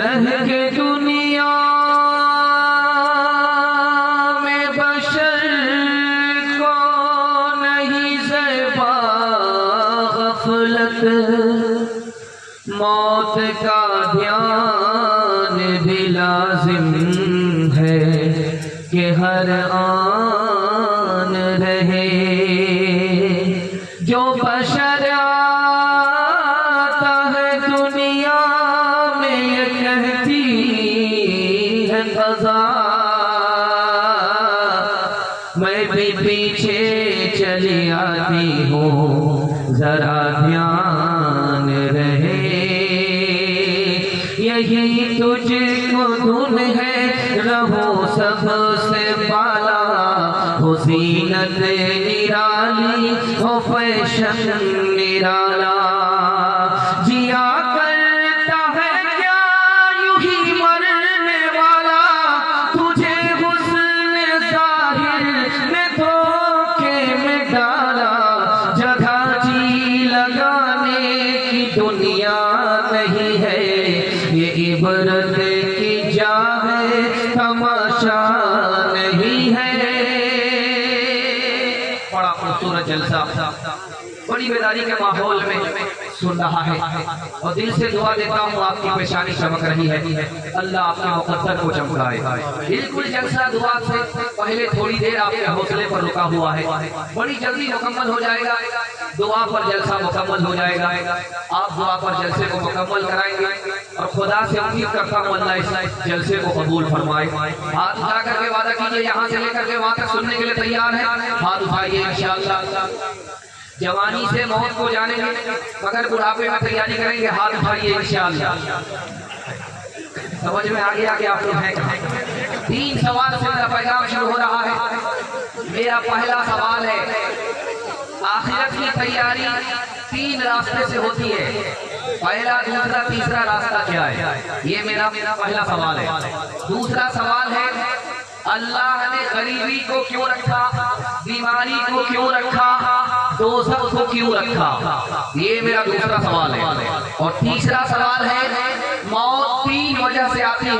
रह के दुनिया में बशर को नहीं ज़ेबा गफलत, मौत का ध्यान भी लाजिम है कि हर आन रहे। जो बशर आता है दुनिया में ये कहती है क़ज़ा, मैं भी पीछे चली आती हूँ जरा ध्यान रहे। यही तुझको धुन है रहो सबसे बाला, हो ज़ीनत निराली हो फैशन निराला। जिया करता है क्या यूं ही मरने वाला, तुझे हुस्न ज़ाहिर ने धोखे में डाला। जगह जी लगाने की दुनिया नहीं है, ये इबरत की जा है तमाशा नहीं है। बड़ा खूबसूरत जलसा बड़ी बेदारी के माहौल में सुन रहा है और दिल से दुआ देता हूँ आपकी पेशानी चमक रही है, अल्लाह आपके मुक़द्दर को चमकाए। बिल्कुल जलसा दुआ से पहले थोड़ी देर आपके हौसले पर रुका हुआ है, बड़ी जल्दी मुकम्मल हो जाएगा। दुआ पर जलसा मुकम्मल हो जाएगा, आप दुआ पर जलसे को मुकम्मल कराएंगे और खुदा से उम्मीद करता हूँ अल्लाह इस जलसे को कबूल फरमाए। हाथ उठा करके वादा कीजिए, यहाँ से लेकर के वहाँ तक सुनने के लिए तैयार है। हाथ उठाइए इंशाअल्लाह। जवानी से मौत को जानेंगे मगर बुढ़ापे में तैयारी करेंगे। हाथ उठाइए इंशाअल्लाह। समझ में आ गया कि आप लोग हैं कहाँ? 3 सवाल से मेरा पैगाम शुरू हो रहा है। मेरा पहला सवाल है, आखिरत की तैयारी 3 रास्ते से होती है, पहला दूसरा तीसरा रास्ता क्या है? ये मेरा पहला सवाल है। दूसरा सवाल है, अल्लाह ने गरीबी को क्यों रखा, बीमारी को क्यों रखा, दोज़ख को क्यों रखा? ये मेरा दूसरा सवाल है। और तीसरा सवाल है, मौत 3 वजह से आती है,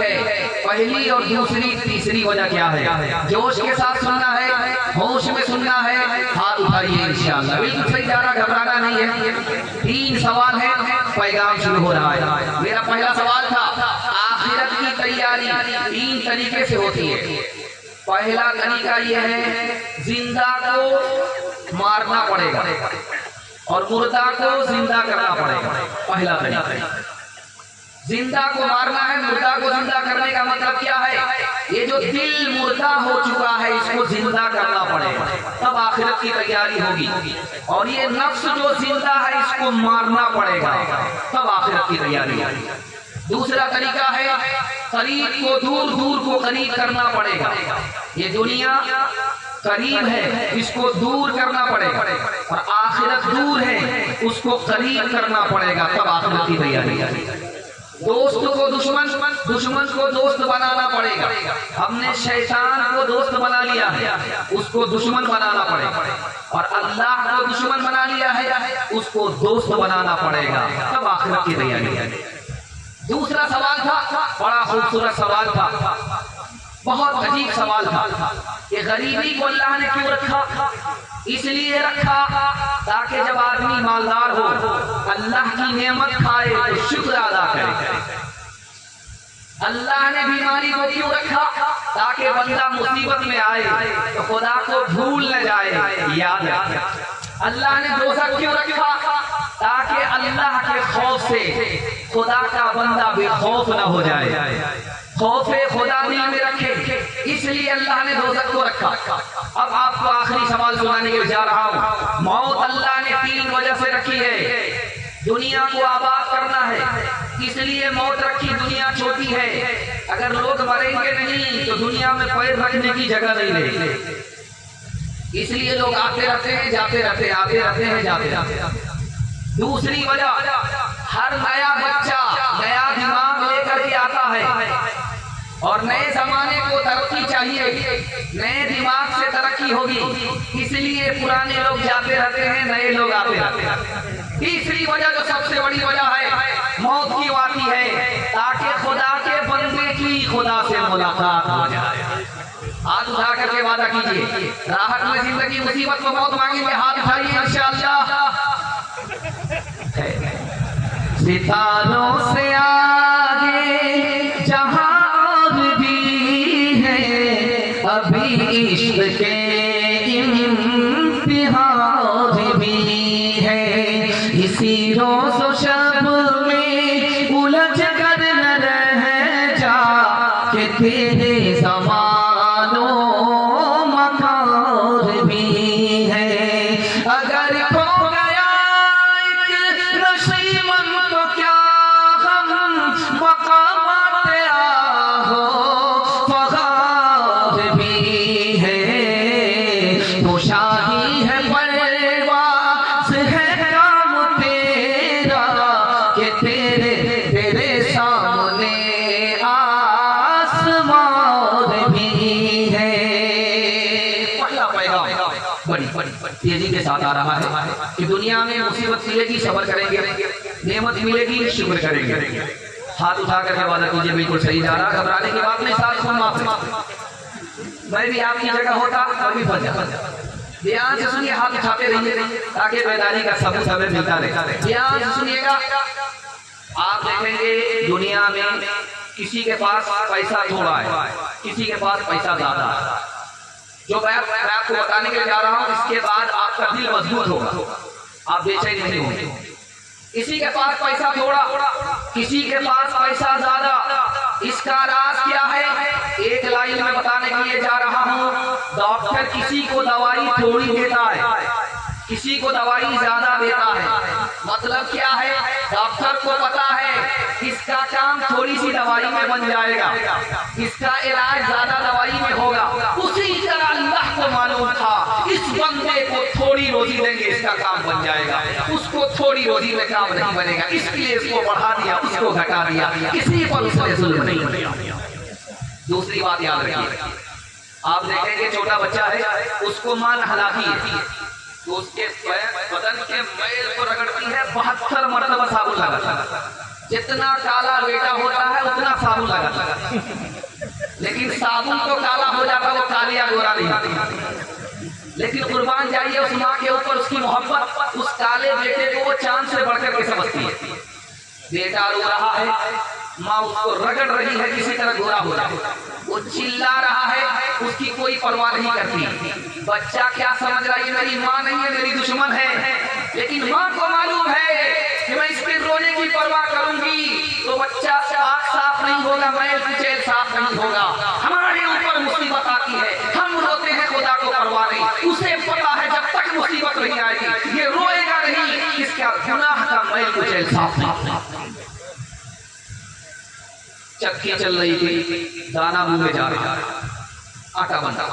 पहली और दूसरी तीसरी वजह क्या है? जोश के साथ सुनना है, होश में सुनना है। हाथ उठाइए इंशाअल्लाह। बिल्कुल सही जा रहा, घबराना नहीं है। 3 सवाल है, पैगाम शुरू हो रहा है। मेरा पहला सवाल था, आखिरत की तैयारी 3 तरीके से होती है। पहला तरीका यह है, जिंदा को मारना पड़ेगा और मुर्दा को जिंदा करना पड़ेगा। पहला तरीका जिंदा को मारना है, मुर्दा को जिंदा करने का मतलब क्या है? ये जो दिल मुर्दा हो चुका है इसको जिंदा करना पड़ेगा, तब आखिरत की तैयारी होगी। और ये नफ्स जो जिंदा है इसको मारना पड़ेगा, तब आखिरत की तैयारी होगी। दूसरा तरीका है, करीब को दूर, दूर को करीब करना पड़ेगा। ये दुनिया करीब है, इसको दूर करना पड़ेगा, और आखिरत दूर है, उसको करीब करना पड़ेगा, तब आखिरत की तैयारी होगी। दोस्त को दुश्मन, दुश्मन को दोस्त बनाना पड़ेगा। हमने शैतान को दोस्त बना लिया है, उसको दुश्मन बनाना पड़ेगा। और अल्लाह को दुश्मन बना लिया है, उसको दोस्त बनाना पड़ेगा, तब आखिरत की तैयारी है। दूसरा सवाल था, बड़ा खूबसूरत सवाल था, बहुत अजीब सवाल था। ये गरीबी को अल्लाह ने क्यों रखा? इसलिए रखा ताकि जब आदमी मालदार हो, अल्लाह की नेमत खाए तो शुक्र अदा करे। अल्लाह ने बीमारी को क्यों रखा? ताकि बंदा मुसीबत में आए तो खुदा को भूल न जाए, याद रखे। अल्लाह ने दोज़ख क्यों रखा? ताकि अल्लाह के खौफ से खुदा का बंदा बेखौफ न हो जाए, खौफे खुदा दिल में रखे, इसलिए अल्लाह ने दोज़ख को रखा। अब आपको आखिरी सवाल सुनाने के लिए जा रहा हूँ। मौत अल्लाह ने 3 वजह से रखी है। दुनिया को आबाद करना है, इसलिए मौत रखी। दुनिया छोटी है, अगर लोग मरेंगे नहीं तो दुनिया में पैर रखने की जगह नहीं रहेगी, इसलिए लोग आते रहते हैं, जाते रहते हैं, आते रहते हैं, जाते रहते हैं। दूसरी वजह, हर नया बच्चा नया दिमाग लेकर के आता है और नए जमाने को तरक्की चाहिए, नए दिमाग से तरक्की होगी, इसलिए पुराने लोग जाते रहते हैं, नए लोग आते रहते हैं। तीसरी वजह जो सबसे बड़ी वजह है, मौत क्यों आती है? ताकि खुदा के बंदे की खुदा से मुलाकात हो जाए। हाथ उठा करके वादा कीजिए, राहत में जिंदगी, मुसीबत में मौत मांगेंगे, हाथ उठाइए इंशाअल्लाह। सितारों से आगे जहां और भी है, अभी इश्क के इम्तिहान भी है। इसी रोज़ व शब में उलझ कर न रह जा कि तेरे ज़मानो मकान भी है। अगर खो गया एक नशीमन तो क्या हम मकामात आहो फगार भी है। तो शाही है परवाज़ है काम तेरा कि तेरे तेरे सामने आसमान भी है। पहला पैगाम बड़ी तेजी के साथ आ रहा है कि दुनिया में मुसीबत मिलेगी, सब्र करेंगे, नेमत मिलेगी, शुक्र करेंगे। हाथ उठा करके वादा कीजिए, बिल्कुल सही जा रहा, घबराने की बात नहीं। साथ सुन, मैं भी आपकी जगह होता और भी फंस जाता। ध्यान से सुनिए, हाथ उठाते रहिए ताकि बेदारी का सबूत हमें मिलता रहे। ध्यान से सुनिएगा, आप देखेंगे दुनिया में किसी के पास पैसा थोड़ा है, किसी के पास पैसा ज्यादा है। जो मैं आपको बताने के लिए जा रहा हूँ, इसके बाद आपका दिल मजबूत होगा, आप बेचैन नहीं होंगे। किसी के पास पैसा थोड़ा, किसी के पास पैसा ज्यादा, इसका राज क्या है? एक लाइन में बताने के लिए जा रहा हूँ। डॉक्टर किसी को दवाई थोड़ी देता है, किसी को दवाई ज्यादा देता है। मतलब क्या है? डॉक्टर को पता है इसका काम थोड़ी सी दवाई में बन जाएगा, इसका इलाज ज्यादा दवाई में होगा। उसी तरह अल्लाह को मालूम था इस बंदे को थोड़ी रोजी देंगे, इसका काम बन जाएगा, उसको थोड़ी रोजी में काम नहीं बनेगा, इसलिए इसको बढ़ा दिया, उसको घटा दिया, किसी पर उसने जुल्म नहीं किया। दूसरी बात याद रखिए, आप देखेंगे छोटा बच्चा है, उसको मां नहलाती है तो उसके बदन के मैल को रगड़ती है, 72 मरतबा साबुन लगाता है। जितना काला बेटा होता है उतना साबुन लगाता है, लेकिन साबुन तो काला हो जाता है, वो कालिया गोरा नहीं होती। लेकिन कुर्बान जाइए उस माँ के ऊपर, उसकी मोहब्बत उस काले बेटे को वो चांद से बढ़कर के समझती है। बेटा रो रहा है, माँ उसको रगड़ रही है, किसी तरह गोरा हो रहा है, वो चिल्ला रहा है, उसकी कोई परवाह नहीं करती। बच्चा क्या समझ रहा है? मेरी माँ नहीं है, मेरी दुश्मन है। लेकिन माँ को मालूम है कि मैं इसके रोने की परवाह करूंगी तो बच्चा आँख साफ नहीं होगा, मैल कुचैल साफ नहीं होगा, हमारे ऊपर मुसीबत आती है, हम रोते हैं, खुदा को परवाह नहीं। उसे पता है जब तक मुसीबत नहीं आएगी ये रोएगा नहीं, इसका गुनाह का मैल कुचैल साफ नहीं। चक्की चल रही थी, दाना मुंह में जा रहा, आटा बना,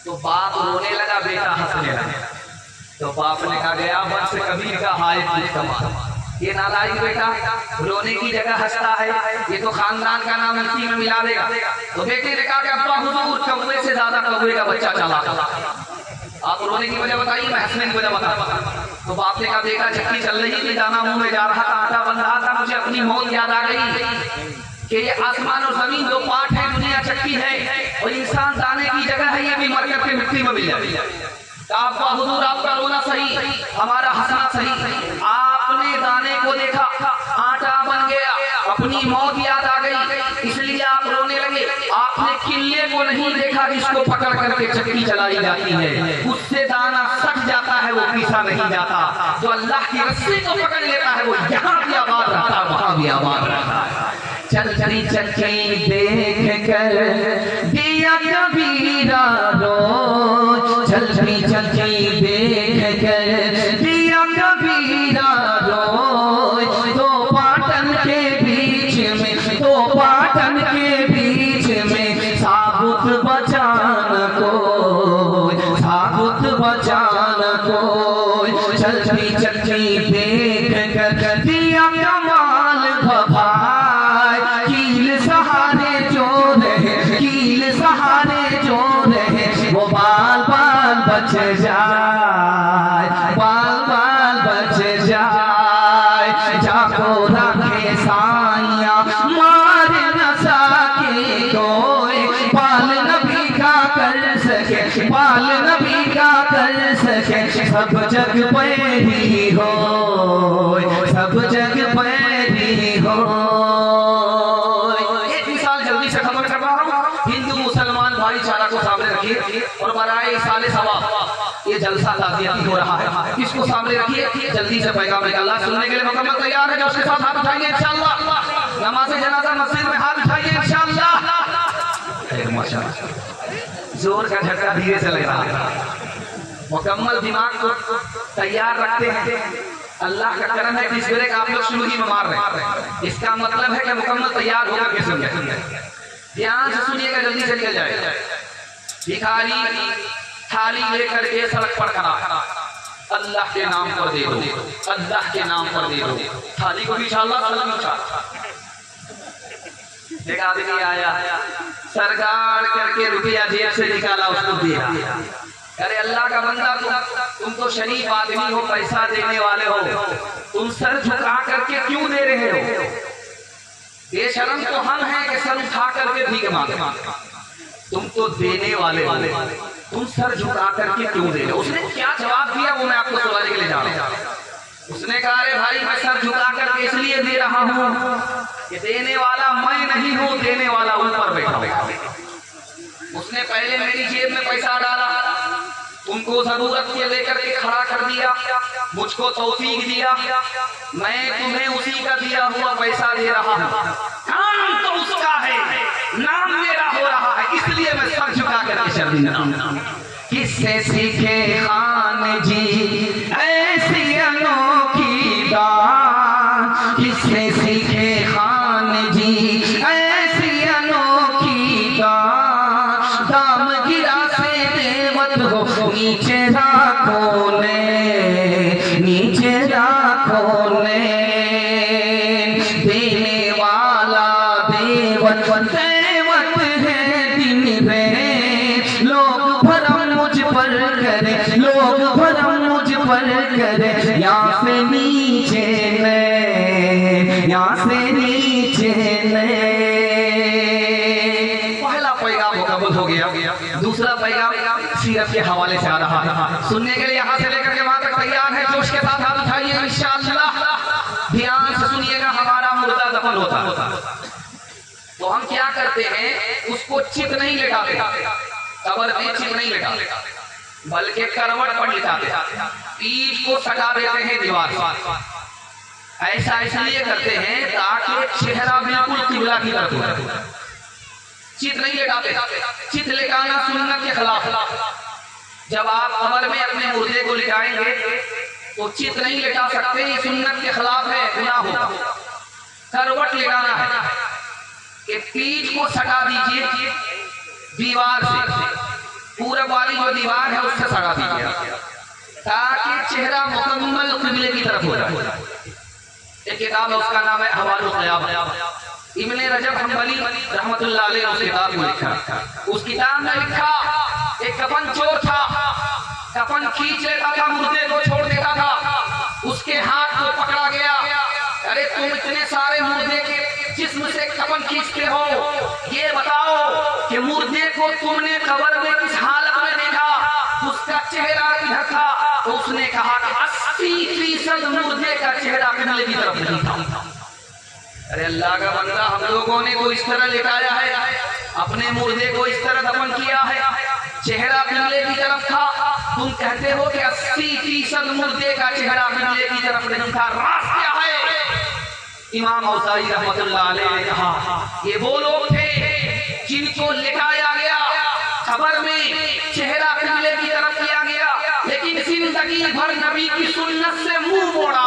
तो बाप रोने लगा, बेटा हंसने लगा। तो बाप ने कहा, गया वंश कबीर का हाय कमाल, ये नालायक बेटा रोने की जगह हंसता है, ये तो खानदान का नाम मिट्टी में मिला देगा। तो बेटे ने कहा कि अब्बा हुजूर, कौवे से ज्यादा कौवे का बच्चा चला, आप रोने की वजह बताइए, मैं हंसने की वजह बता। तो बाप ने कहा, देखा चक्की चल रही थी, दाना मुंह में जा रहा था, आटा बन रहा था, मुझे अपनी मौत याद आ गई कि ये आसमान और जमीन दो पार्ट है, दुनिया चक्की है और इंसान दाने की जगह है, ये भी मर करके मिट्टी में मिल जाए। आपका हुजूर, आपका रोना सही, हमारा हंसना सही। आपने दाने को देखा, आटा बन गया, अपनी मौत याद आ गई, इसलिए आप रोने लगे। आपने किले को नहीं देखा जिसको पकड़ करके चक्की चलाई जाती है, उससे दाना सट जाता है, वो पीसा नहीं जाता। जो अल्लाह की रस्सी को पकड़ लेता है वो यहाँ भी आबाद रहता है, वहां भी आबाद रहता है। चलती चलती देख कर दिया कबीरा रोज, चलती चलती देख कर दिया कबीरा रोज। दो पाटन के बीच में, दो पाटन के बीच में साबुत बचान को, साबुत बचान को। चलती चलती देख कर दिया कमाल भभाए, कील सहारे जो रहे, कील सहारे जो रहे, वो बाल बाल बच जाए, बाल बाल बच जाए। जाको रखे साइया मारे न सके कोई, बाल नबी का कर सके, बाल नबी का कर सके। सब जग पैरी हो, सब जग पैरी हो। एक मिसाल जल्दी से खत्म कर रहा हूँ। हिंदू मुसलमान भाईचारा को सामने रखिए और बराए साले सवाब ये जलसा ताज़ियती हो रहा है, इसको सामने रखिए। जल्दी से पैगाम अल्लाह सुनने के लिए मुकम्मल तैयार है? जो उसके साथ हाथ उठाइए इंशाअल्लाह। नमाज़े जनाज़ा मस्जिद में हाथ उठाइए इंशाअल्लाह। माशाअल्लाह, जोर का झटका धीरे से लग रहा है। मुकम्मल दिमाग को तैयार रखते हैं। अल्लाह का करम है कि इस ब्रेक आप लोग शुरू ही में मार रहे हैं, इसका मतलब है कि मुकम्मल तैयार होकर के सुनिए। ध्यान से सुनिएगा, जल्दी से निकल जाए। भिखारी थाली लेकर के सड़क पर खड़ा, अल्लाह के नाम पर दे दो, अल्लाह के नाम पर दे दो। थाली को भी इंशाअल्लाह एक आदमी आया, सरकार करके रुपया जेब से निकाला, उसको दिया। अरे अल्लाह का बंदा, तुम तो शरीफ आदमी हो, पैसा देने वाले हो, तुम सर झुका करके क्यों दे रहे हो? ये शर्म तो हम हैं कि सर उठा करके भीख मांगे, तुम तो देने वाले हो, तुम सर झुका करके क्यों दे रहे हो? उसने क्या जवाब दिया वो मैं आपको सुनाने के लिए जा रहा हूं। उसने कहा, अरे भाई मैं सर झुका करके इसलिए दे रहा हूं कि देने वाला मैं नहीं हूं, देने वाला ऊपर बैठा बैठा। उसने पहले मेरी जेब में पैसा डाला, तुमको जरूरत के लेकर के खड़ा कर दिया, मुझको तौफीक दिया, मैं तुम्हें उसी का दिया हुआ पैसा दे रहा हूं। काम तो उसका है, नाम मेरा हो रहा है, इसलिए मैं सर झुका करके शर्मिंदा। किससे सीखे खान जी ऐसी अनोखी बात, किससे सीखे खान जी ऐसी अनोखी बात। दाम गिरा से देवत हो, नीचे राखो ने, नीचे राखो ने। देने वाला देवत देवत है दिन रे, लोग भरम मुझ पर करे, लोग भरम मुझ पर करे। यहाँ से नीचे ने, यहाँ से नीचे ने। पहला पैगाम मुकम्मल हो गया। दूसरा पैगाम सीरत के हवाले से आ रहा है, सुनने के लिए यहाँ से लेकर के वहां तक तैयार है? जोश के साथ हाथ उठाइए इंशाअल्लाह। ध्यान से सुनिएगा। हमारा मुर्दा दफन होता तो हम क्या करते हैं, उसको चित नहीं लेटाते, कब्र में चित नहीं लेटाते, बल्कि करवट पर लिटाते, पीठ को सटा देते हैं दीवार से। ऐसा इसलिए करते हैं ताकि चेहरा बिल्कुल किबला की तरफ हो। चित नहीं लेटाते, चित लेटाना सुन्नत के खिलाफ। जब आप कब्र में अपने मुर्दे को लिटाएंगे तो चित नहीं लेटा सकते, ये सुन्नत के खिलाफ है, गुनाह होगा। करवट लेटाना है कि पीठ को सटा दीजिए दीवार से, पूरब वाली जो दीवार है उससे सटा दीजिए ताकि चेहरा मुकम्मल किबले की तरफ हो जाए। एक किताब है, उसका नाम है हवालुल क़यामह। इब्ने रजब हम्बली रहमतुल्लाह अलैह उस किताब को लिखा। उस किताब में लिखा, एक कफन चोर था, कफन खींच लेता था, मुर्दे को छोड़ देता था, उसके हाथ को पकड़ा गया। अरे तुम इतने सारे मुर्दे के जिस्म से कफन खींचते हो, ये बताओ कि मुर्दे को तुमने कब्र में किस हालत में देखा? उसका चेहरा किधर था, तो उसने कहा कि 80% मुर्दे का चेहरा किबले की तरफ नहीं था। अरे अल्लाह का बंदा, हम लोगों ने तो इस तरह लिटाया है, अपने मुर्दे को इस तरह दफन किया है, चेहरा किबले की तरफ था। तुम कहते हो कि 80% मुर्दे का चेहरा किबले की तरफ नहीं था, राज क्या है? इमाम औज़ाई रहमतुल्लाह अलैह ने कहा, ये वो लोग थे जिनको लिटाया गया, खबर में चेहरा किबले की तरफ किया गया, लेकिन जिंदगी भर नबी की सुन्नत से मुंह मोड़ा।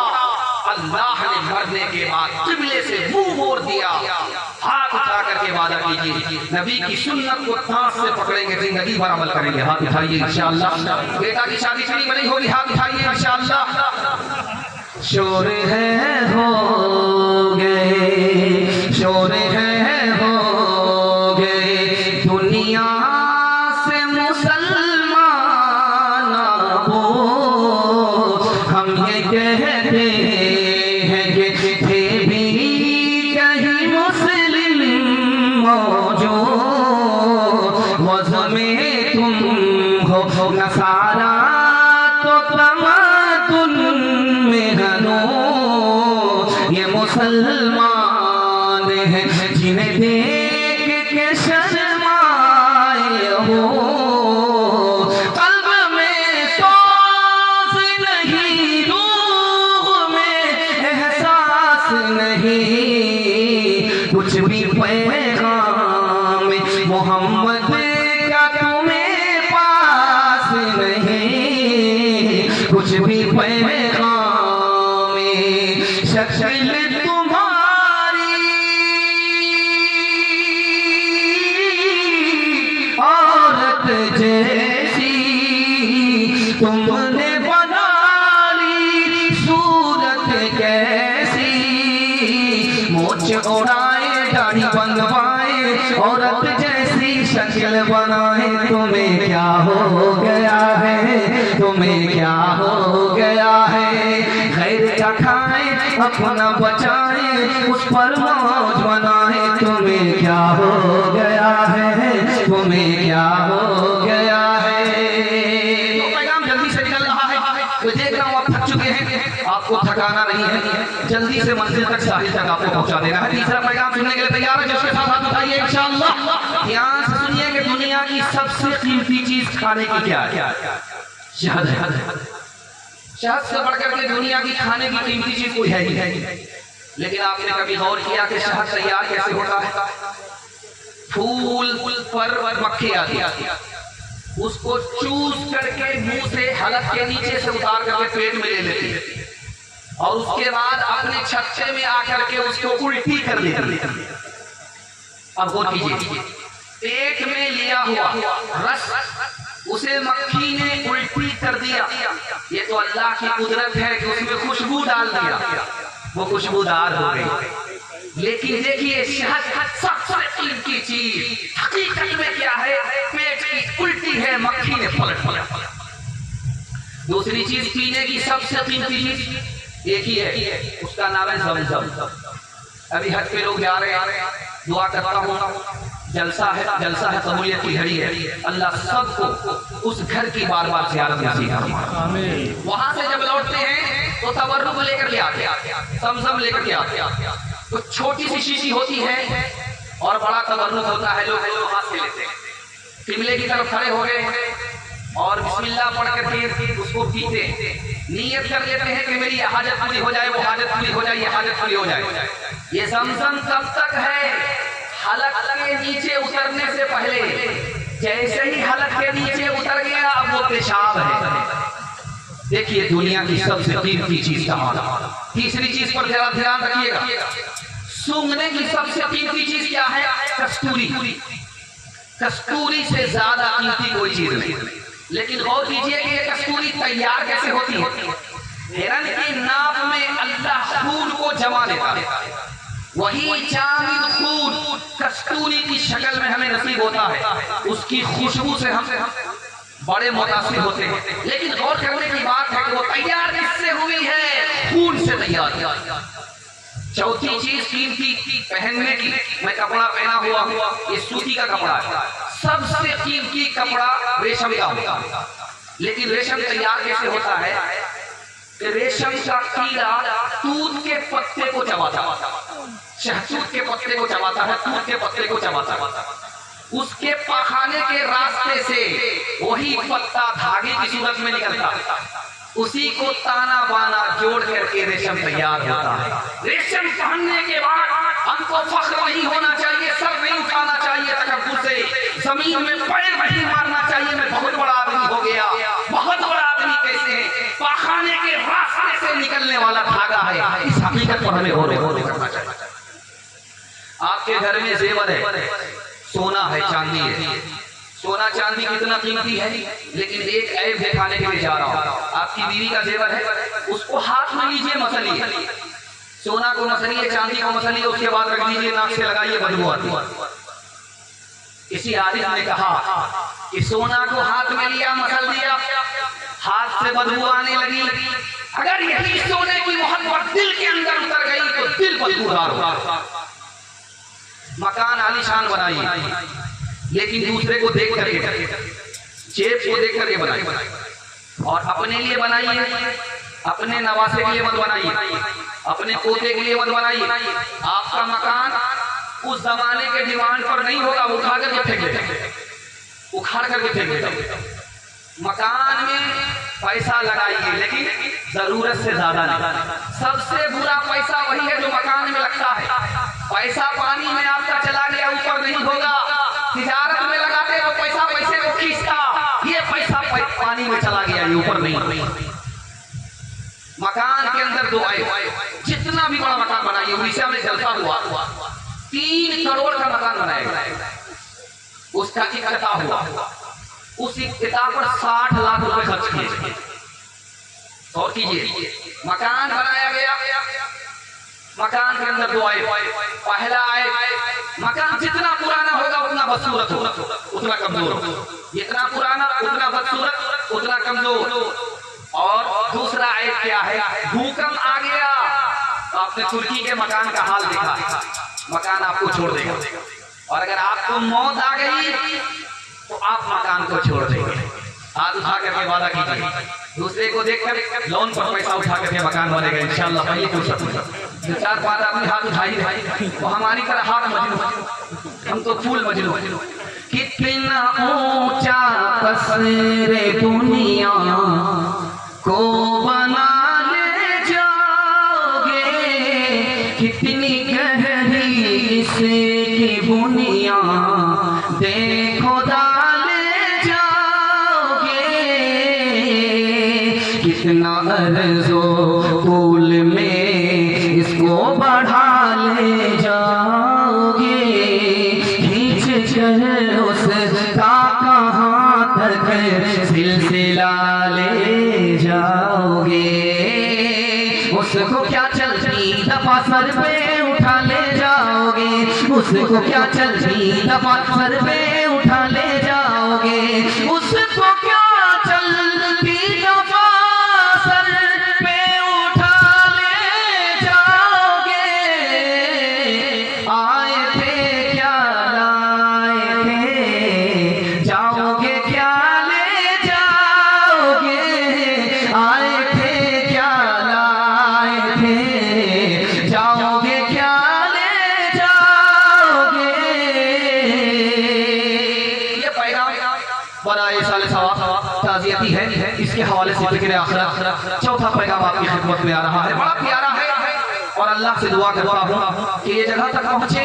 अल्लाह ने मरने के बाद किबले से मुंह मोड़ दिया। हाथ उठा करके वादा कीजिए, नबी की सुन्नत को सांस से पकड़ेंगे, जिंदगी भर अमल करेंगे। हाथ उठाइए इंशाअल्लाह। बेटा की शादी चली बनी होगी, हाथ उठाइए इंशाअल्लाह। शोर है हो गए, शोर है हो गए दुनिया से मुसलमान हो, हम ये कहते हैं कि थे भी कहीं मुस्लिम मौजूद, वज़्न में तुम हो नसारा तो तमद्दुन में हनो, ये मुसलमान हैं जिन्हें देख के शर्माए हो, कल्ब में सोच नहीं, रूह में एहसास नहीं, कुछ भी पैगाम मोहम्मद का तुम्हें पास नहीं, कुछ भी पैगाम शक्ल तुम्हारी औरत जैसी तुमने बना ली, सूरत कैसी, मोछ उड़ाए दाढ़ी बनवाए, औरत जैसी शक्ल बनाए, तुम्हें क्या हो गया है, तुम्हें क्या हो गया है, खैर का खाए अपना बचाए, उस पर मौज बनाए, तुम्हें क्या हो गया है, तुम्हें क्या हो गया है। तो पैगाम जल्दी से निकल रहा है, तो देख रहा हूँ आप थक चुके हैं, आपको थकाना नहीं है, जल्दी से मंजिल तक, साहिल तक आपको पहुंचा देना है। तीसरा पैगाम सुनने के लिए तैयार है? जिसके साथ हाथ उठाइए इंशाअल्लाह। यहाँ से सुनिए कि दुनिया की सबसे कीमती चीज खाने की क्या है? शहद है। शहद से बढ़कर के दुनिया की खाने की कीमती चीज कोई है ही नहीं। लेकिन आपने कभी गौर किया कि शहद तैयार कैसे होता है? फूल पर मक्खी आती है, उसको चूस करके मुंह से हलक के नीचे से उतार करके पेट में ले लेती है, और उसके बाद अपने छत्ते में आकर के उसको उल्टी कर देती है। अब गौर कीजिए, पेट में लिया हुआ रस उसे मक्खी ने उल्टी कर दिया, ये तो अल्लाह की कुदरत है कि उसमें खुशबू डाल दिया, वो खुशबूदार हो गई। लेकिन देखिए, शहद सबसे कीमती चीज हकीकत में क्या है? पेट की उल्टी है, मक्खी ने पलट। दूसरी चीज पीने की सबसे कीमती चीज एक ही है, उसका नाम है ज़मज़म। अभी हज पे लोग जा रहे हैं, दुआ करता हूँ, जलसा है कबूलियत की घड़ी है, अल्लाह सबको उस घर की बार बार ज़ियारत नसीब फरमाए। वहां से जब लौटते हैं तो तबर्रुक लेकर के आते, ज़मज़म लेकर के आते, तो छोटी सी शीशी होती है और बड़ा तबर्रुक होता है, लोग हाथ से लेते हैं, किबले की तरफ खड़े हो गए और बिस्मिल्लाह पढ़ करके उसको पीते, नियत कर लेते हैं कि मेरी ये हाजत पूरी हो जाए, वो हाजत पूरी हो जाए, ये हाजत पूरी हो जाए। ये ज़मज़म तब तक है हलक के नीचे उतरने से पहले, जैसे ही हलक के नीचे उतर गया अब वो पेशाब है। देखिए दुनिया की सबसे कीमती चीज का। तीसरी चीज पर जरा ध्यान रखिएगा, सूंघने की सबसे कीमती चीज क्या है? कस्तूरी। कस्तूरी से ज्यादा कीमती कोई चीज नहीं। लेकिन गौर कीजिए कि ये कस्तूरी तैयार कैसे होती है? हिरन की नाभ में अल्लाह खून को जमा देता है, वही जामिद खून कस्तूरी की शक्ल में हमें नसीब होता है, उसकी खुशबू से हम बड़े मुतासिर होते हैं। लेकिन गौर करने की बात है कि वो तैयार किससे हुई है? खून से तैयार। चौथी चीज कीमती पहनने की, मैं कपड़ा पहना हुआ ये सूती का कपड़ा है, सबसे कीमती कपड़ा रेशम का होता है। लेकिन रेशम तैयार कैसे होता है कि रेशम का कीड़ा तूत के पत्ते को चबाता है, शहतूत के पत्ते को चबाता है, तूत के पत्ते को चबाता है। उसके पखाने के रास्ते से वही पत्ता धागे की सूरत में निकलता है, उसी को ताना बाना जोड़ करके रेशम तैयार होता है। रेशम पहनने के बाद हमको फख्र नहीं होना चाहिए, सर नहीं उठाना चाहिए तकब्बुर से, जमीन में पैर नहीं मारना चाहिए मैं बहुत बड़ा आदमी हो गया। बहुत बड़ा आदमी कैसे है? पखाने के रास्ते से निकलने वाला धागा है। इस हकीकत पर हमें गौर करना चाहिए। आपके घर में जेवर है, सोना है, चांदी है। सोना चांदी कितना कीमती है, लेकिन एक ऐब दिखाने के लिए जा रहा हूं। आपकी बीवी का जेवर है, उसको हाथ में लीजिए, मसलिए, सोना को मसलिए, चांदी को मसलिए, उसके बाद रख दीजिए, नाक से लगाइए, बदबू आती है। किसी आलिम ने कहा कि सोना को हाथ में लिया, मसल दिया, हाथ से बदबू आने लगी। अगर यही सोने की मोहब्बत दिल के अंदर उतर गई तो दिल बदबूदार होगा। मकान आलीशान बनाइए, लेकिन दूसरे को देख करके, जेब को देख करके बनाइए, और अपने लिए बनाइए, अपने नवासे के लिए मत बनाइए, अपने पोते के लिए मत बनाइए। आपका मकान उस जमाने के डिमांड पर नहीं होगा, उठा करके फेंक देगा, उखाड़ करके फेंक देगा। मकान में पैसा लगाइए, लेकिन जरूरत से ज्यादा नहीं। सबसे बुरा पैसा वही है जो मकान में लगता है। पैसा पानी में आपका चला गया, ऊपर नहीं होगा। तिजारत में लगाते तो पैसा पैसे को खींचता, ये पैसा पानी में चला गया, ये ऊपर नहीं। मकान के अंदर दो आए, जितना भी बड़ा मकान बनाइए। उड़ीसा में जलसा हुआ, 3 करोड़ का मकान बनाया, उसका इक्तिता हुआ, उस इक्तिता पर 60 लाख रुपए खर्च किए। और कीजिए, मकान बनाया गया, मकान के अंदर 2 आए। पहला आए, मकान जितना पुराना होगा उतना बदसूरत होगा, उतना कमजोर होगा। जितना पुराना उतना बदसूरत, उतना कमजोर। और दूसरा आए क्या है? भूकंप आ गया तो आपने तुर्की के मकान का हाल देखा, मकान आपको छोड़ देगा। और अगर आपको मौत आ गई तो आप मकान को छोड़ देंगे। हाथ उठा करके वादा कीजिए, दूसरे को देखकर लोन पर पैसा उठा करके मकान बनेगा इंशाअल्लाह। पहले कुछ 4-5 आदमी हाथ उठाइए, वो हमारी तरह हाथ मजनू, हम तो फूल मजनू। कितना ऊंचा कसरे दुनिया को बना ले जाओगे, कितनी गहरी इसकी बुनिया देखो डाले जाओगे, कितना अर्ज़ो फूल में इसको बढ़ा ले जाओगे, खींच कर उसका कहाँ तक सिलसिला ले जाओगे। उसको क्या चलती दफा सर पे उठा ले जाओगे, उसको क्या चलती दफा सर पे उठा ले जाओगे, उसको क्या चलती दफा सर पे उठा ले जाओगे। आए थे क्या लाए थे, जाओगे क्या ले जाओगे, आए थे क्या लाए थे, जाओगे क्या ले जाओगे। ये पैगाम बराए साले सवाब ताज़ियती है, इसके हवाले से ज़िक्र आखिरत। चौथा पैगाम आपकी खिदमत में आ रहा है, बड़ा प्यारा है, और अल्लाह से दुआ करता हूँ कि ये जगह तक पहुँचे।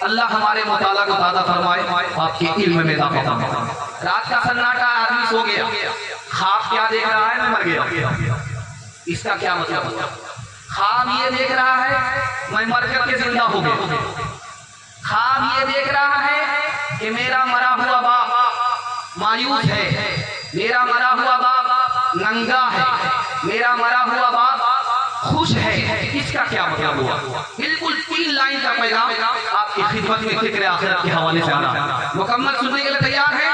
अल्लाह हमारे मुताला को दादा फरमाए, आपके इल्म में इजाफा फरमाए। रात का सन्नाटा, आदमी सो गया, ख्वाब क्या देख रहा है? मैं मर गया। इसका क्या मतलब? ख्वाब ये देख रहा है मैं मर करके जिंदा हो गया। ख्वाब ये देख रहा है कि मेरा मरा हुआ बाप मायूस है, मेरा मरा हुआ बाप नंगा है, मेरा मरा हुआ बाप खुश है। इसका क्या मतलब हुआ? बिल्कुल 3 लाइन का पैगाम आपकी खिदमत में ज़िक्र आखिरत के हवाले से आ रहा है। मुकम्मल सुनने के लिए तैयार है?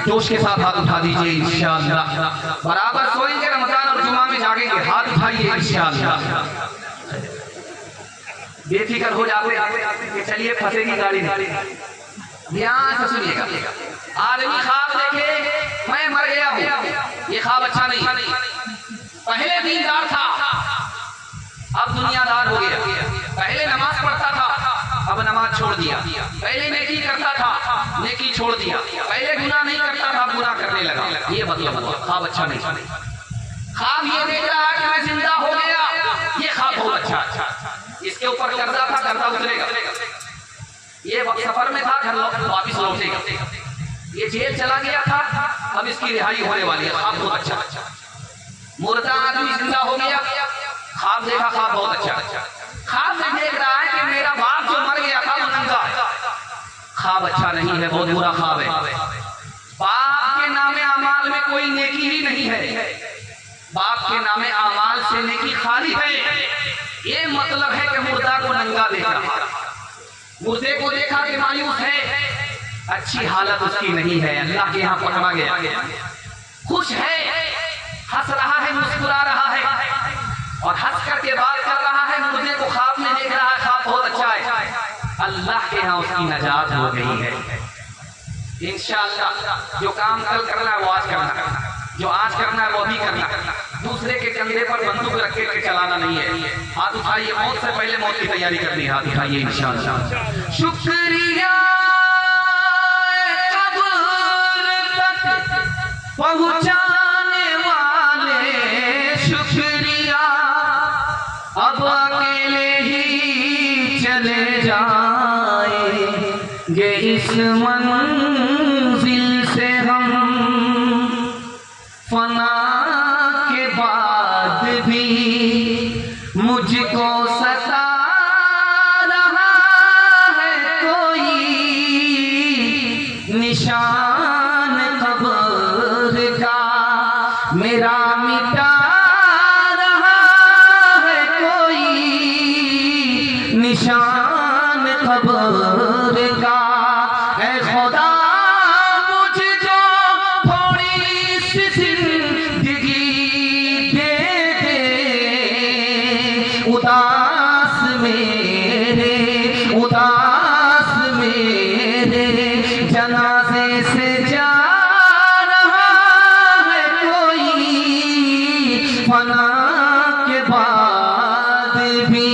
जोश के साथ हाथ उठा दीजिए इंशाअल्लाह। बराबर सोएंगे, रमजान और जुमा में जागेंगे, हाथ उठाइए इंशाअल्लाह। बेफिक्र हो जाते कि चलिए फंसेगी गाड़ी। ध्यान से सुनिएगा। आदमी ख्वाब देखे मैं मर गया हूँ, ये ख्वाब अच्छा नहीं। पहले दीनदार था, अब दुनियादार हो गया। पहले नमाज पढ़ता था, अब नमाज छोड़ दिया। पहले नेकी करता था, नेकी छोड़ दिया। पहले गुनाह नहीं करता था, गुनाह करने लगा। ये मतलब हुआ ख्वाब अच्छा नहीं। ख्वाब ये देख रहा है कि मैं जिंदा हो गया, ये ख्वाब बहुत अच्छा। इसके ऊपर कर्जा था, कर्जा उतरेगा। ये सफर में था, घर वापिस लौटेगा। ये जेल चला गया था, अब इसकी रिहाई होने वाली है। ख्वाब बहुत अच्छा। मुर्दा आदमी जिंदा हो गया, ख्वाब देखा, ख्वाब बहुत अच्छा। ख्वाब में देख रहा है कि मेरा बाप जो मर गया था वो नंगा। ख्वाब अच्छा नहीं है, बहुत बुरा ख्वाब है। बाप के नामे अमाल में कोई नेकी ही नहीं है। बाप के नामे अमाल से नेकी खाली है। ये मतलब है कि मुर्दा को नंगा देखा, मुर्दे को देखा कि मायूस है, अच्छी हालत उसकी नहीं है, अल्लाह के यहाँ पकड़ा गया। खुश है, हंस रहा है, मुस्कुरा रहा है और हंस करके बात कर रहा है। मुर्दे को ख्वाब में देख रहा है, ख्वाब बहुत अच्छा है। अल्लाह के यहाँ उसकी नजात हो गई है। इंशाअल्लाह जो काम कल करना है वो आज करना, जो आज करना है वो भी करना। दूसरे के कंधे पर बंदूक रख के चलाना नहीं है। हाथ उठाइए, मौत से पहले मौत की तैयारी करनी है। हाथ उठाइए इंशाअल्लाह। शुक्रिया पहुंचाने वाले, शुक्रिया अब अकेले ही चले जाएंगे इस मंजिल से हम। फना के बाद भी मुझको सता रहा है कोई निशान कब्र का, मेरा मिटा रहा है कोई निशान कब्र का। है खुदा मुझे जो थोड़ी सी जिंदगी दे दे, उदास मेरे जनाजे से जा रहा है कोई फना के बाद भी।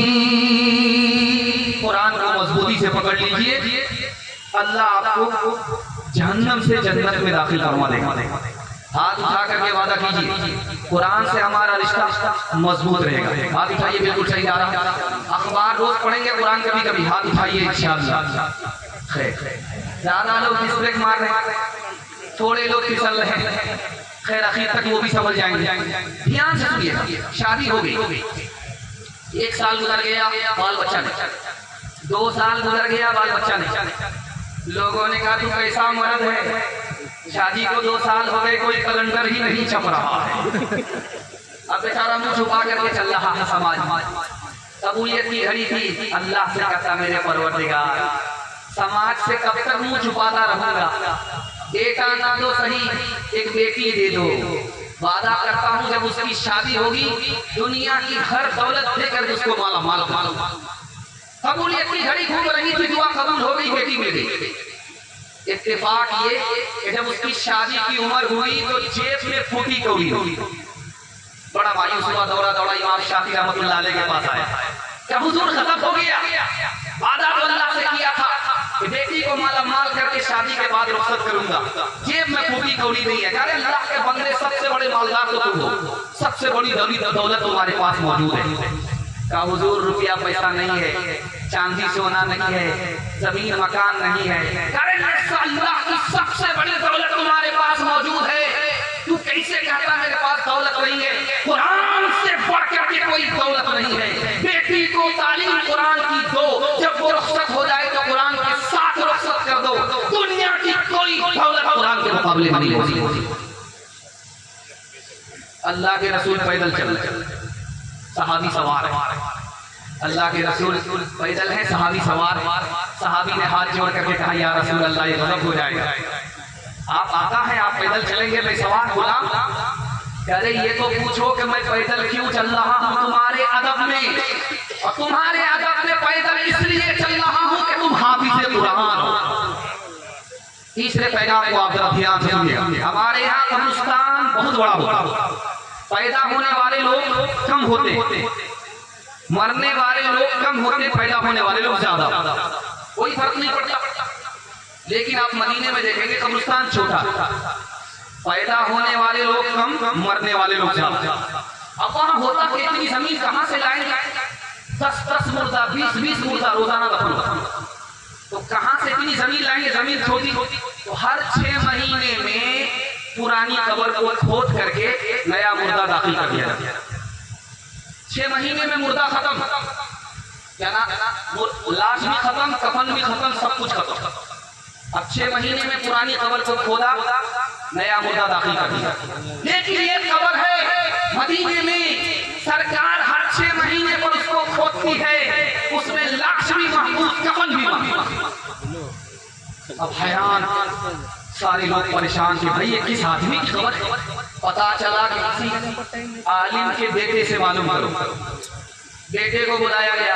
कुरान को मजबूती से पकड़ लीजिए, अल्लाह आपको जहन्नम से जन्नत में दाखिल करवा देगा। हाथ उठा करके वादा कीजिए, कुरान से हमारा रिश्ता मजबूत रहेगा। हाथ उठाइए, बिल्कुल सही जा रहा। अखबार रोज पढ़ेंगे, कुरान कभी कभी। हाथ उठाइए इंशाअल्लाह। ज्यादा लोग ब्रेक मार रहे हैं, थोड़े लोग फिसल रहे हैं। खैर आखिर तक वो भी समझ जाएंगे। ध्यान से सुनिए। शादी हो गई, 1 साल गुजर गया, बाल बच्चा नहीं। 2 साल गुजर गया, बाल बच्चा नहीं। लोगों ने कहा तू कैसा मर्द है, शादी को 2 साल हो गए, कोई कैलेंडर ही नहीं छप रहा है। अब बेचारा मुंह छुपा करके चल रहा है समाज। कबूलियत की घड़ी थी, अल्लाह से कहता मेरे परवरदिगार समाज से कब तक मुंह छुपाता रहूंगा। बेटा ना दो सही, एक बेटी दे दो। वादा करता हूँ जब उसकी शादी होगी, दुनिया की हर दौलत देकर उसको माला माल मालूम। कबूलियत की घड़ी घूम रही थी, दुआ कबूल हो गई, बेटी मिल गई। इत्तेफाक ये कि जब उसकी शादी की उम्र हुई तो जेब में फूटी कौड़ी हुई। बड़ा मायूस हुआ, दौड़ा इमाम शाफी रहमतुल्लाह अलैह के पास आया। क्या हुजूर खत्म हो गया? वादा तो अल्लाह से किया था कि बेटी को माला माल करके शादी के बाद रुखसत करूंगा, जेब में फूटी कौड़ी नहीं है। अरे अल्लाह के बंदे, सबसे बड़े मालदार तो तुम हो, सबसे बड़ी दौलत तुम्हारे पास मौजूद है। का हुजूर रुपया पैसा नहीं है, चांदी सोना नहीं है, जमीन मकान नहीं है। अरे अल्लाह की सबसे बड़ी दौलत तुम्हारे पास मौजूद है। तू कैसे कहता मेरे पास दौलत नहीं है? कुरान से बढ़कर के कोई दौलत नहीं है। बेटी को तालीम कुरान की दो, जब वो रुखसत हो जाए तो कुरान के साथ रुखसत कर दो। दुनिया की कोई दौलत कुरान के मुकाबले में नहीं होती। अल्लाह के रसूल पैदल चल, सहाबी सवार है। अल्लाह के रसूल पैदल है, सहाबी सवार। सहाबी ने हाथ जोड़ करके कहा या रसूल अल्लाह, ये गजब हो जाएगा। आप आता है, आप पैदल चलेंगे, मैं सवार गुलाम। अरे ये तो पूछो कि मैं पैदल क्यों चल रहा हूँ तुम्हारे अदब में, और तुम्हारे अदब में पैदल इसलिए चल रहा हूँ कि तुम हाफिज़े कुरान हो। तीसरे पैगाम को आप जरा ध्यान से सुनिए। हमारे यहाँ हिंदुस्तान बहुत बड़ा होता। पैदा होने वाले लोग कम होते, मरने वाले लोग कम होते, पैदा होने वाले लोग ज्यादा। कोई फर्क नहीं पड़ता। लेकिन आप मदीने में देखेंगे कब्रिस्तान छोटा, पैदा होने वाले लोग कम, मरने वाले लोग ज्यादा। अब वहां होता कि इतनी जमीन कहां से लाएंगे? 10 मुर्दा, 20 मुर्दा रोजाना दफन होता, तो कहां से इतनी जमीन लाएंगे? जमीन छोटी होती। तो हर 6 महीने में पुरानी कब्र को खोद करके नया मुर्दा दाखिल कर दिया जाता है। 6 महीने में मुर्दा खत्म, क्या ना, लाश भी खत्म, कफन भी खत्म, सब कुछ खत्म। अब 6 महीने में पुरानी कब्र को खोदा, नया मुर्दा दाखिल कर दिया। लेकिन ये कब्र है मदीने में, सरकार हर 6 महीने पर उसको खोदती है, उसमें लाश भी महफूज, कफन भी महफूज। अब हैरान सारे लोग परेशान कि भाई ये किस आदमी की खबर? पता चला कि किसी आलिम के बेटे से मालूम करो। बेटे को बुलाया गया,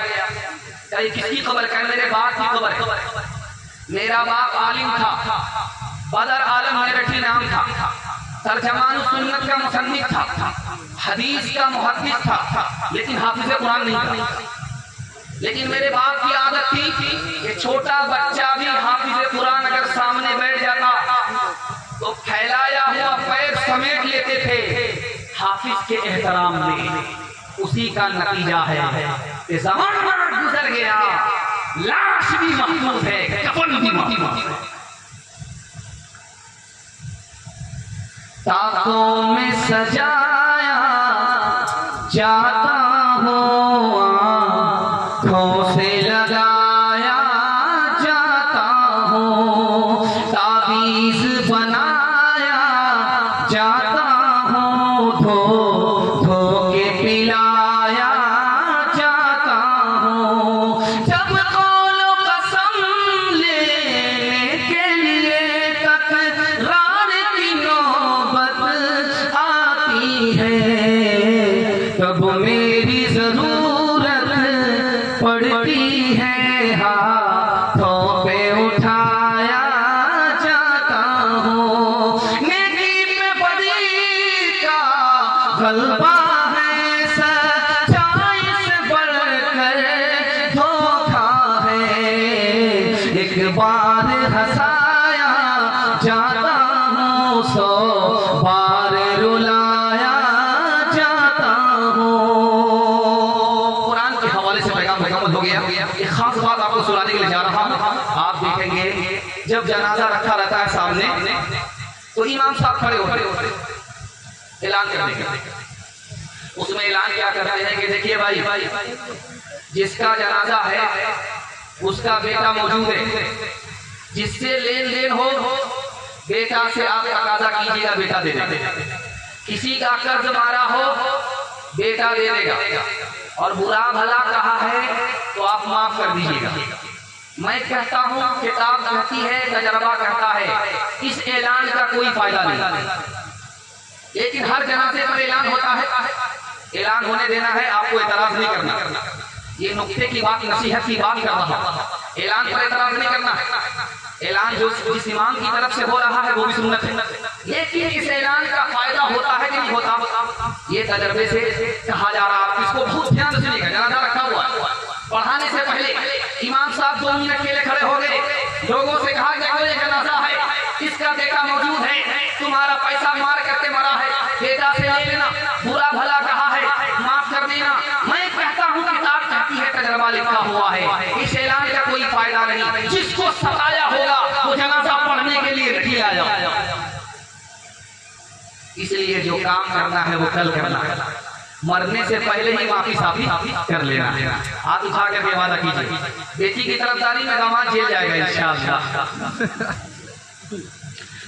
कहीं किसकी खबर? कर मेरे बाप की खबर। मेरा बाप आलिम था, बदर आलम मेरठी नाम था, तर्जमान सुन्नत का मुसन्निफ था, हदीस का मुहद्दिस था, लेकिन हाफिज कुरान नहीं था। लेकिन मेरे बाप की आदत थी कि छोटा बच्चा भी हाफिज कुरान अगर सामने बैठ जाता तो फैलाया हुआ पैर समेट लेते थे हाफिज के एहतराम में। उसी का नतीजा है कि ज़माना गुजर गया, लाश भी महफूज है, कफन भी महफूज है। ताकों में सजाया जाता हूँ, आँखों से लगाया जाता हूँ, ताबीज़ बनाया जाता हूँ, धो धो के पिलाया जाता हूँ। जब कौलो कसम लेने के लिए तकरार की नौबत आती है, तब मेरी जरूरत पड़ती है, हाथों पे उठाया जाता हूँ। नेकी पे बदी का गलबा है, सच्चाई से बढ़कर धोखा है। एक बार हंसाया जाता हूँ, 100 बार रुलाया जाता हूँ। कुरान के हवाले से पैगाम मुकम्मल हो गया। एक खास बात आपको सुनाने के लिए जा रहा हूँ। आप देखेंगे जब जनाजा रखा रहता है सामने, तो इमाम साहब खड़े होते ऐलान करने के। उसमें ऐलान क्या करते हैं कि देखिए भाई, जिसका जनाजा है उसका बेटा मौजूद है, जिससे लेन देन हो बेटा से आप तकाजा कीजिएगा, बेटा दे देगा। किसी का कर्ज मारा हो बेटा दे देगा, और बुरा भला कहा है तो आप माफ कर दीजिएगा। मैं कहता हूँ, किताब कहती है, तजर्बा कहता है, इस ऐलान का कोई फायदा नहीं। लेकिन हर जनाजे पर ऐलान होता है, ऐलान होने देना है, आपको एतराज नहीं करना। ये नुक्ते की बात, नसीहत की बात कर रहा हूँ। ऐलान पर एतराज नहीं करना है। ऐलान जो जिस इमाम की तरफ से हो रहा है वो भी सुन्नत है, लेकिन इस ऐलान का फायदा होता है कि नहीं होता, ये तजर्बे से कहा जा रहा है। इसको बहुत ध्यान से सुनिएगा। जनाजा रखा हुआ है, पढ़ाने से पहले इमाम साहब 2 मिनट के लिए खड़े हो गए, लोगों से कहा कि ये जनाजा है, इसका बेटा मौजूद है, तुम्हारा पैसा मार करके मरा है, बेटा से ले लेना, बुरा भला कहा है, माफ कर देना। मैं कहता हूँ किताब कहती है, तजर्बा लिखा हुआ है, इस ऐलान का कोई फायदा नहीं। जिसको सताया होगा वो जनाजा पढ़ने के लिए नहीं आया। इसलिए जो काम करना है वो कल करना है, मरने से पहले ही माफी साफी कर लेना है। हाथ उठा करके वादा कीजिए, बेटी की तरफदारी में दामाद जेल जाएगा इंशाअल्लाह।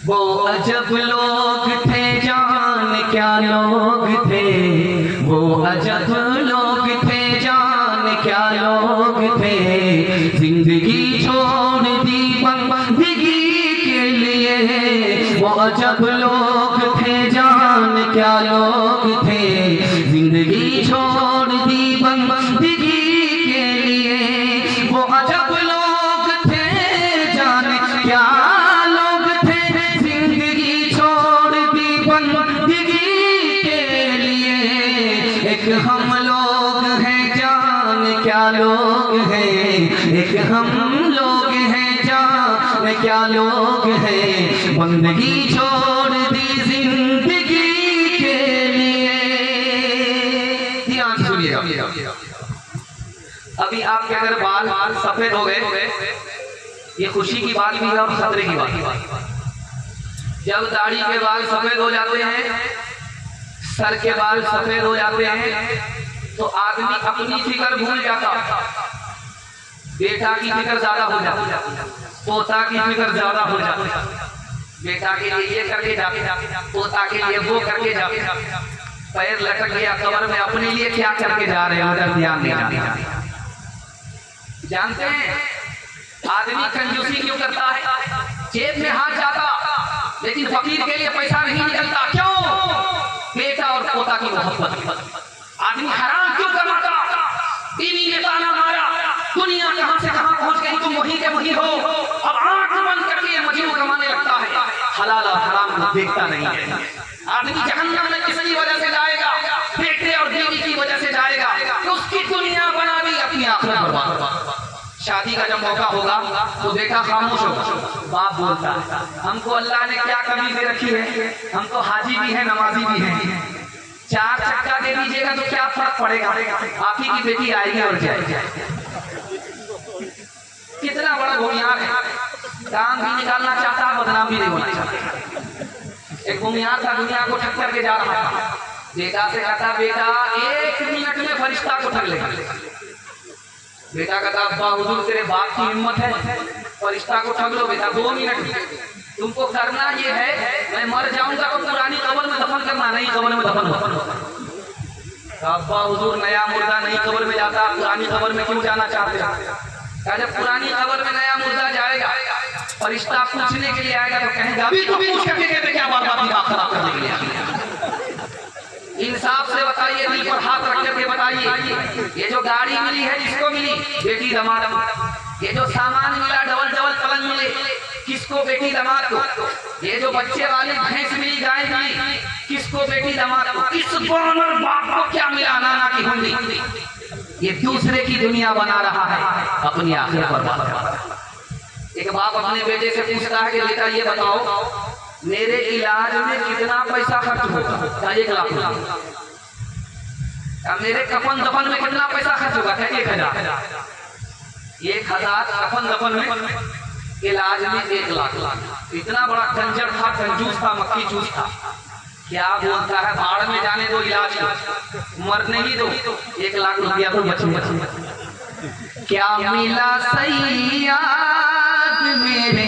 वो अजब लोग थे जान, क्या लोग थे, वो अजब लोग थे जान, क्या लोग थे, जिंदगी छोड़ दी बंदगी के लिए। वो अजब लोग थे जान, क्या लोग थे, जिंदगी छोड़ दी बंदगी के लिए। वो अजब लोग थे जान, क्या लोग थे, जिंदगी छोड़ दी बंदगी लोग हैं, एक हम लोग हैं, जाने क्या लोग हैं, बंदगी छोड़ दी जिंदगी के लिए। ध्यान से सुनिएगा। अभी आपके अगर बाल सफेद हो गए, ये खुशी की बात भी है और खतरे की बात है। जब दाढ़ी के बाल सफेद हो जाते हैं, सर के बाल सफेद हो जाते हैं, तो आदमी अपनी फिक्र भूल जाता, बेटा की फिक्र ज्यादा हो जाती, पोता की फिक्र ज्यादा हो जाती, बेटा के लिए ये करके जाते, पोता के लिए वो करके जाते, पैर लटक गया कमर में, अपने लिए क्या करके जा रहे हैं उधर ध्यान नहीं जाता। जानते हैं आदमी कंजूसी क्यों करता है? जेब में हाथ जाता लेकिन फकीर के लिए पैसा नहीं निकलता। क्यों? बेटा और पोता की मोहब्बत। आदमी हराम क्यों करता? टीवी ने ताना मारा, दुनिया कहां से कहां पहुंच गई, तुम वहीं के वहीं हो। अब आंख बंद करके मजनू कमाने लगता है, हलाल और हराम देखता नहीं है। आदमी जहन्नम में किसकी वजह से जाएगा? बेटे और बीवी की वजह से जाएगा। तो उसकी दुनिया बना दी, अपनी आखिरत बर्बाद। शादी का जब मौका होगा तो बेटा खामोश होगा, बाप बोलता है हमको अल्लाह ने क्या कमी दे रखी है, हम तो हाजी भी है नमाजी भी है, 4 चक्का दे दीजिएगा तो क्या फर्क पड़ेगा, आप ही की बेटी आएगी और जाएगी। कितना बड़ा भूमियार है, काम भी निकालना चाहता है, बदनाम भी नहीं होना चाहता। एक भूमियार था, दुनिया को ठग करके जा रहा था, बेटा से कहता बेटा 1 मिनट में फरिश्ता को ठग लेगा। बेटा कहता अब्बा हुजूर तेरे बाप की हिम्मत है, फरिश्ता को ठग लो बेटा 2 मिनट। तुमको करना ये है मैं मर जाऊंगा तो पुरानी कब्र में दफन करना, नहीं कब्र में दफन होगा। अब्बा हुजूर नया मुर्दा नई कब्र में जाता, पुरानी कब्र में क्यों जाना चाहते हैं? जब पुरानी कब्र में नया मुर्दा जाएगा, फरिश्ता पूछने के लिए आएगा तो कहेगा अभी तो पूछ करके कहते क्या बात खराब करने के लिए। इंसाफ से बताइए, दिल पर हाथ रख करके बताइए, ये जो गाड़ी मिली है किसको मिली? बेटी दामाद। ये जो सामान मिला डबल डबल पलंग मिले किसको? बेटी दामाद को। ये जो बच्चे वाली भैंस मिली, गाय मिली किसको? बेटी दामाद को। इस बानर बाप को क्या मिला? नाना की हुंडी। ये दूसरे की दुनिया बना रहा है, अपनी आखिरत बर्बाद कर रहा है। एक बाप अपने बेटे से पूछता है कि बेटा ये बताओ मेरे इलाज में कितना पैसा खर्च होगा? 1 लाख रुपया। मेरे कफन दफन में कितना पैसा खर्च होगा? 1,000। 1,000 कफन दफन में, इलाज में 1 लाख। इतना बड़ा कंजर था, कंजूस था, मक्खी चूस था। क्या बोलता है बाढ़ में जाने दो, इलाज मरने ही दो, 1 लाख रुपया तो बच। क्या मिला सैयाद मेरे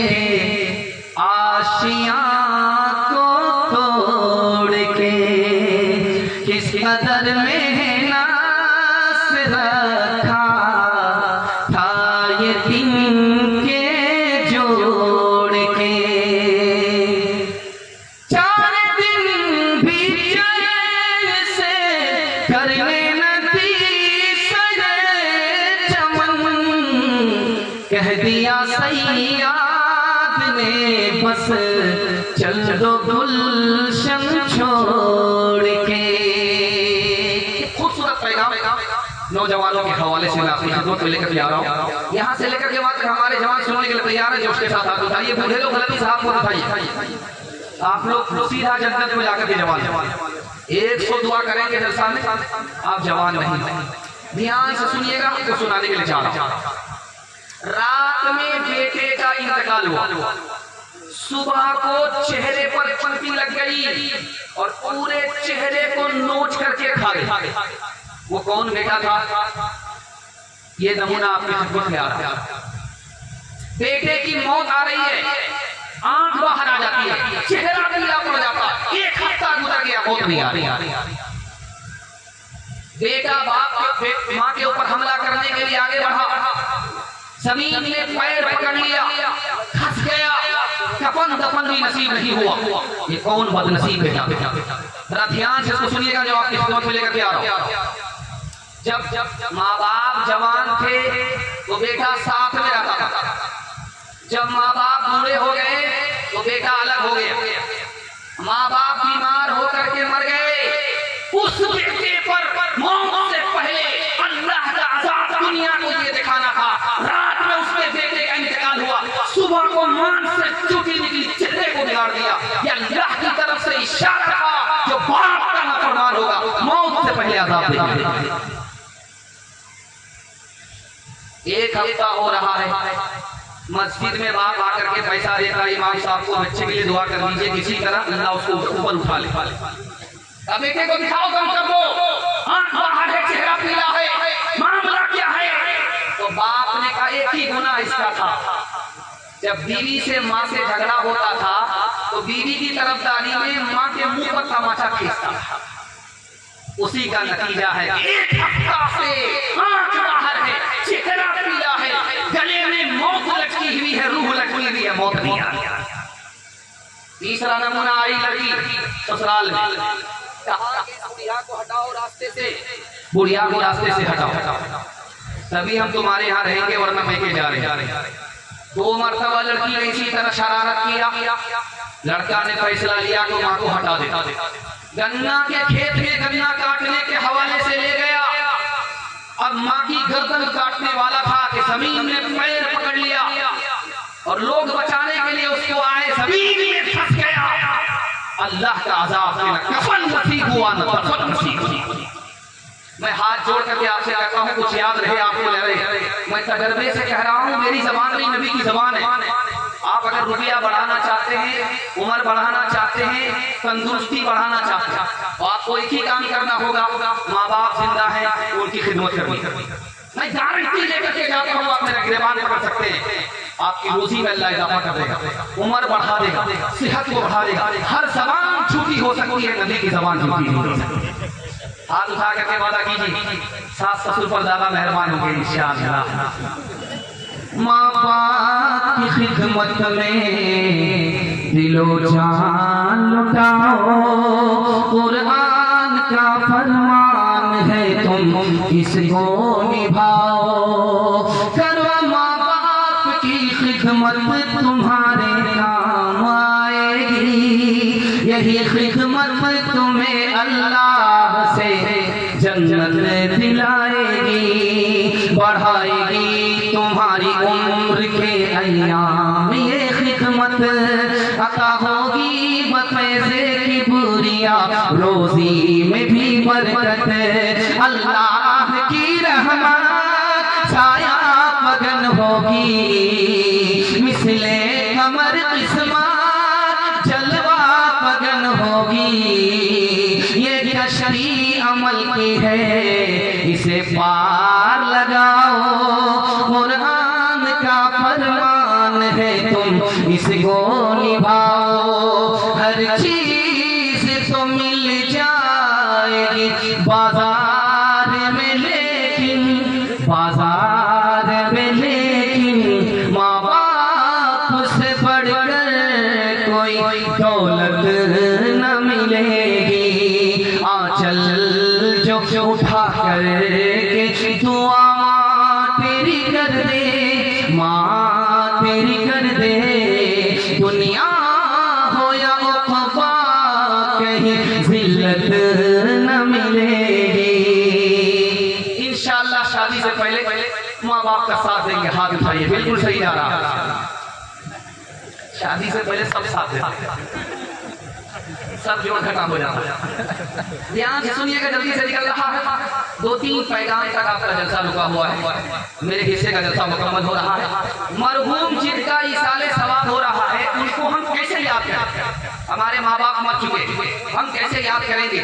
आशियां को तोड़ के, किस कदर मेहनत रखा था ये दिन के जोड़ के। 4 दिन भी चैन से करने न दी सरे चमन, कह दिया सैयाद बस चल दो गुलशन छोड़ के। खूबसूरत पैगाम नौजवानों के हवाले से मैं आपकी खिदमत में लेकर आ रहा हूँ। यहाँ से लेकर के वहाँ तक हमारे जवान सुनने के लिए तैयार है। जो उसके साथ हाथ उठाइए, बूढ़े लोग गलती से हाथ मत उठाइए। आप लोग सीधा जन्नत में जाकर के जवान 100 दुआ करेंगे जलसा में, आप जवान नहीं। ध्यान से सुनिएगा, आपको सुनाने के लिए चाह रहा हूँ। रात में बेटे का इंतकाल हुआ, सुबह को चेहरे पर पनपी लग गई और पूरे चेहरे को नोच करके खा गई। वो कौन बेटा था? ये नमूना आपके खिदमत में आ रहा है। बेटे की मौत आ रही है, आंख बाहर आ जाती है, चेहरा पीला पड़ जाता, 1 हफ्ता गुजर गया, मौत नहीं आ रही। बेटा बाप माँ के ऊपर हमला करने के लिए आगे बढ़ा, जमीन ने पैर पकड़ लिया, फंस गया, कफन दफन भी नसीब नहीं हुआ। ये कौन बदनसीब बेटा? जरा ध्यान से सुनिएगा जो आपकी खिदमत में लेकर के आ रहा हूं। जब माँ बाप जवान थे तो बेटा साथ में रहता था, जब माँ बाप बूढ़े हो गए तो बेटा अलग हो गया। माँ बाप बीमार होकर के मर गए, उस बेटे पर मौत से पहले अल्लाह का अज़ाब दुनिया कर दिया। ये अल्लाह की तरफ से इशारा था, जो बाप का नाफरमान होगा मौत से पहले अज़ाब देगा। एक हफ्ता हो रहा है, मस्जिद में बाप आकर के पैसा देता, इमाम साहब को बच्चे के लिए दुआ कर दीजिए, किसी तरह अल्लाह उसको ऊपर उठा ले। अब बेटे को दिखाओ, कम कर दो, आंख बाहर है, चेहरा पीला है, मामला क्या है? तो बाप ने कहा एक ही गुनाह इसका था, जब बीवी से माँ से झगड़ा होता था तो बीवी की तरफदारी में माँ के मुंह पर तमाचा खींचता, उसी का नतीजा है। एक हफ्ता से आंख बाहर है, चेहरा पीला है, गले में मौत लटकी हुई है, रूह लटकी हुई है, मौत नहीं आ रही। तीसरा नमूना आई लड़की ससुराल में, बुढ़िया को हटाओ रास्ते से, बुढ़िया को रास्ते से हटाओ, तभी हम तुम्हारे यहाँ रहेंगे, वरना मैके जा रहे हैं। 2 मरतबा लड़की ने इसी तरह शरारत किया, लड़का ने फैसला लिया कि माँ को हटा देता। गन्ना के खेत में गन्ना काटने के हवाले से ले गया, अब माँ की गर्दन काटने वाला था कि जमीन में पैर पकड़ लिया और लोग बचाने के लिए उसको आए, जमीन में फंस गया। अल्लाह का अज़ाब देना, कफन नसीब हुआ न कफन नसीब हुई। मैं हाथ जोड़ करके आपसे कहता हूँ, कुछ याद रहे आपको रहे, मैं तजर्बे से कह रहा हूँ, मेरी जबान नहीं नबी की जबान है। आप अगर रुपया बढ़ाना चाहते हैं, उम्र बढ़ाना चाहते हैं, तंदुरुस्ती बढ़ाना चाहते हैं, तो आपको एक ही काम करना होगा, माँ बाप जिंदा है उनकी खिदमत करनी। मैं गारंटी लेकर के जाता हूँ, आप मेरा गिरबान पकड़ सकते हैं, आपकी रोजी में अल्लाह इजाफा कर देगा, उम्र बढ़ा देगा, सेहत को बढ़ा देगा। हर जबान झूठी हो सकती है, नबी की जबान झूठी नहीं हो सकती। हाथ उठा करके वादा कीजिए, सास ससुर पर ज्यादा मेहरबान होंगे इंशाअल्लाह। माँ बाप की खिदमत में दिलो जान लुटाओ, कुरान का फरमान है तुम इसको निभाओ। करो माँ बाप की खिदमत तुम्हारे काम आएगी, यही खिदमत तुम्हें अल्लाह से जन्नत दिलाएगी, बढ़ाएगी तुम्हारी उम्र के अय्याम। ये खिदमत अता होगी बपैसे की बुरिया, रोजी में भी बरकत, अल्लाह की रहमत साया मगन होगी, मिसले कमर किस्मत जलवा मगन होगी। ये कश्ती अमल की है, इसे पार लगाओ, कुरान का फरमान है तुम इसको निभाओ। हर चीज तो मिल जाएगी बाजार में, लेकिन बाजार में लेकिन माँ बाप से बढ़कर कोई दौलत न मिलेगी। आंचल जो उठा करके दुआ तेरी कर दे, माँ तेरी कर दे, दुनिया हो या उक़बा कहीं जिल्लत न मिलेगी। इंशाअल्लाह शादी से पहले माँ बाप का साथ देंगे, हाथ उठाइए, बिल्कुल सही जा रहा है। शादी से पहले सब साथ देंगे, सब जोड़ घटा हो जाता है। ध्यान से सुनिएगा, जल्दी से निकल रहा है, 2-3 पैगाम तक आपका जलसा रुका हुआ है, मेरे हिस्से का जलसा मुकम्मल हो रहा है। मरहूम जिनका इसाले सवाब हो रहा है, उनको हम कैसे याद करें? हमारे माँ बाप मर चुके, हम कैसे याद करेंगे?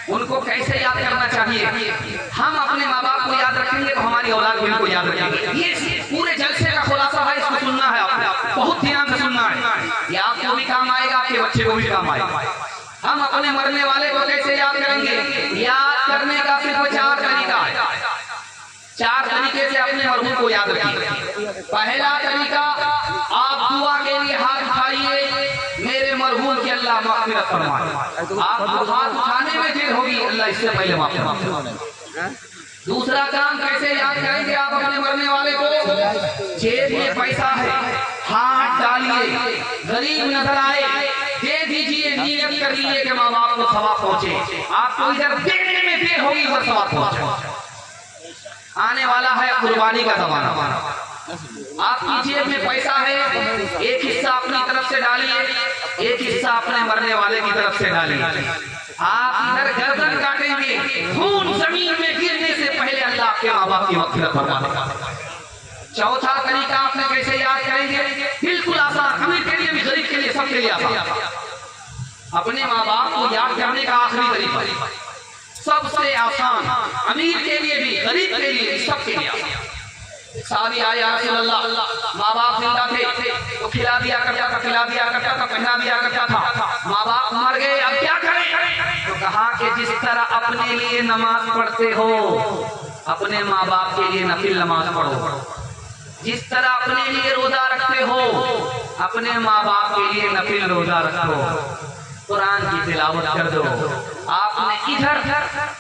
उनको कैसे याद करना चाहिए? हम अपने माँ बाप को याद रखेंगे तो हमारी औलाद भी उनको याद रखेंगे। ये पूरे जलसे का खुलासा है, इसको सुनना है आपने, बहुत ध्यान से सुनना है। ये आपको भी काम आएगा, आपके बच्चे को भी काम आएगा। हम अपने मरने वाले को कैसे याद करेंगे? याद करने का सिर्फ 4 तरीका है, 4 तरीके से अपने मरहूम को याद रखिए। पहला तरीका, आप दुआ के लिए हाथ उठाइए, मेरे मरहूम की अल्लाह मग़फ़िरत फरमाए। आपको हाथ उठाने में देर होगी, अल्लाह इससे पहले माफ फरमाए। दूसरा काम कैसे याद करेंगे आप अपने मरने वाले को? जेब में पैसा है, हाथ डालिए, गरीब नजर आए, दे दीजिए, नियत कर लीजिए कि माँ बाप को सवाब पहुंचे। आपको इधर देने में देर होगी, उधर सवाब पहुंचे। आने वाला है कुर्बानी का ज़माना, आपकी जेब में पैसा है, एक हिस्सा अपनी तरफ से डालिए, एक हिस्सा अपने मरने वाले की तरफ से डालिए। आप इधर गर्दन काटेंगे, खून जमीन में गिरने से पहले अल्लाह आपके माँ बाप की मग़फ़िरत फरमा देगा। चौथा तरीका आपने कैसे याद करेंगे? बिल्कुल आसान, अमीर के लिए भी, गरीब के लिए, सबके लिए आसान। अपने माँ बाप को याद करने का आखिरी तरीका सबसे आसान, अमीर के लिए भी, गरीब के लिए भी, सबके लिए आसान। साहबी आए, या रसूल अल्लाह, माँ बाप जिंदा थे तो खिला दिया करता था, पिला दिया करता था, पहना दिया करता था। माँ बाप मर गए, अब क्या करें? तो कहा कि जिस तरह अपने लिए नमाज पढ़ते हो, अपने माँ बाप के लिए नफिल नमाज पढ़ो। जिस तरह अपने लिए रोजा रखते हो, अपने माँ बाप के लिए नफिल रोजा रखो। कुरान की तिलावत कर दो। आपने इधर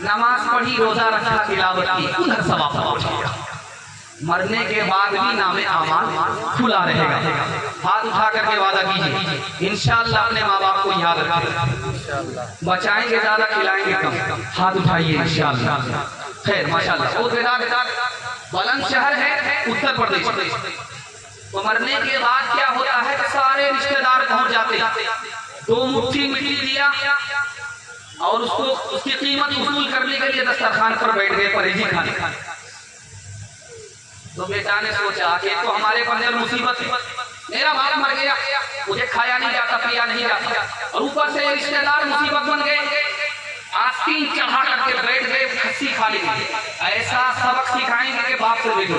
नमाज पढ़ी, रोजा रखा, तिलावत की, उधर सवाब पहुंचेगा। मरने के बाद भी नामे आमाल खुला रहेगा। हाथ उठा करके वादा कीजिए, इंशाअल्लाह अपने माँ बाप को याद रखें। बचाएंगे ज्यादा, खिलाएंगे कम। हाथ उठाइए इंशाअल्लाह। खैर माशाअल्लाह, बुलंद शहर है उत्तर प्रदेश। तो मरने के बाद क्या होता है कि सारे रिश्तेदार पहुंच जाते, 2 मुट्ठी मिट्टी दिया और उसको उसकी कीमत वसूल करने के लिए दस्तरखान पर बैठ गए परहेजी खाने। तो बेटा ने सोचा कि तो हमारे पर मुसीबत है, मेरा बाप मर गया, मुझे खाया नहीं जाता, पिया नहीं जाता, और ऊपर से रिश्तेदार मुसीबत बन गए। आस्तीन चढ़ा करके बैठ गए खस्सी खा लेंगे। ऐसा सबक सिखाएंगे कि बाप से बेटो।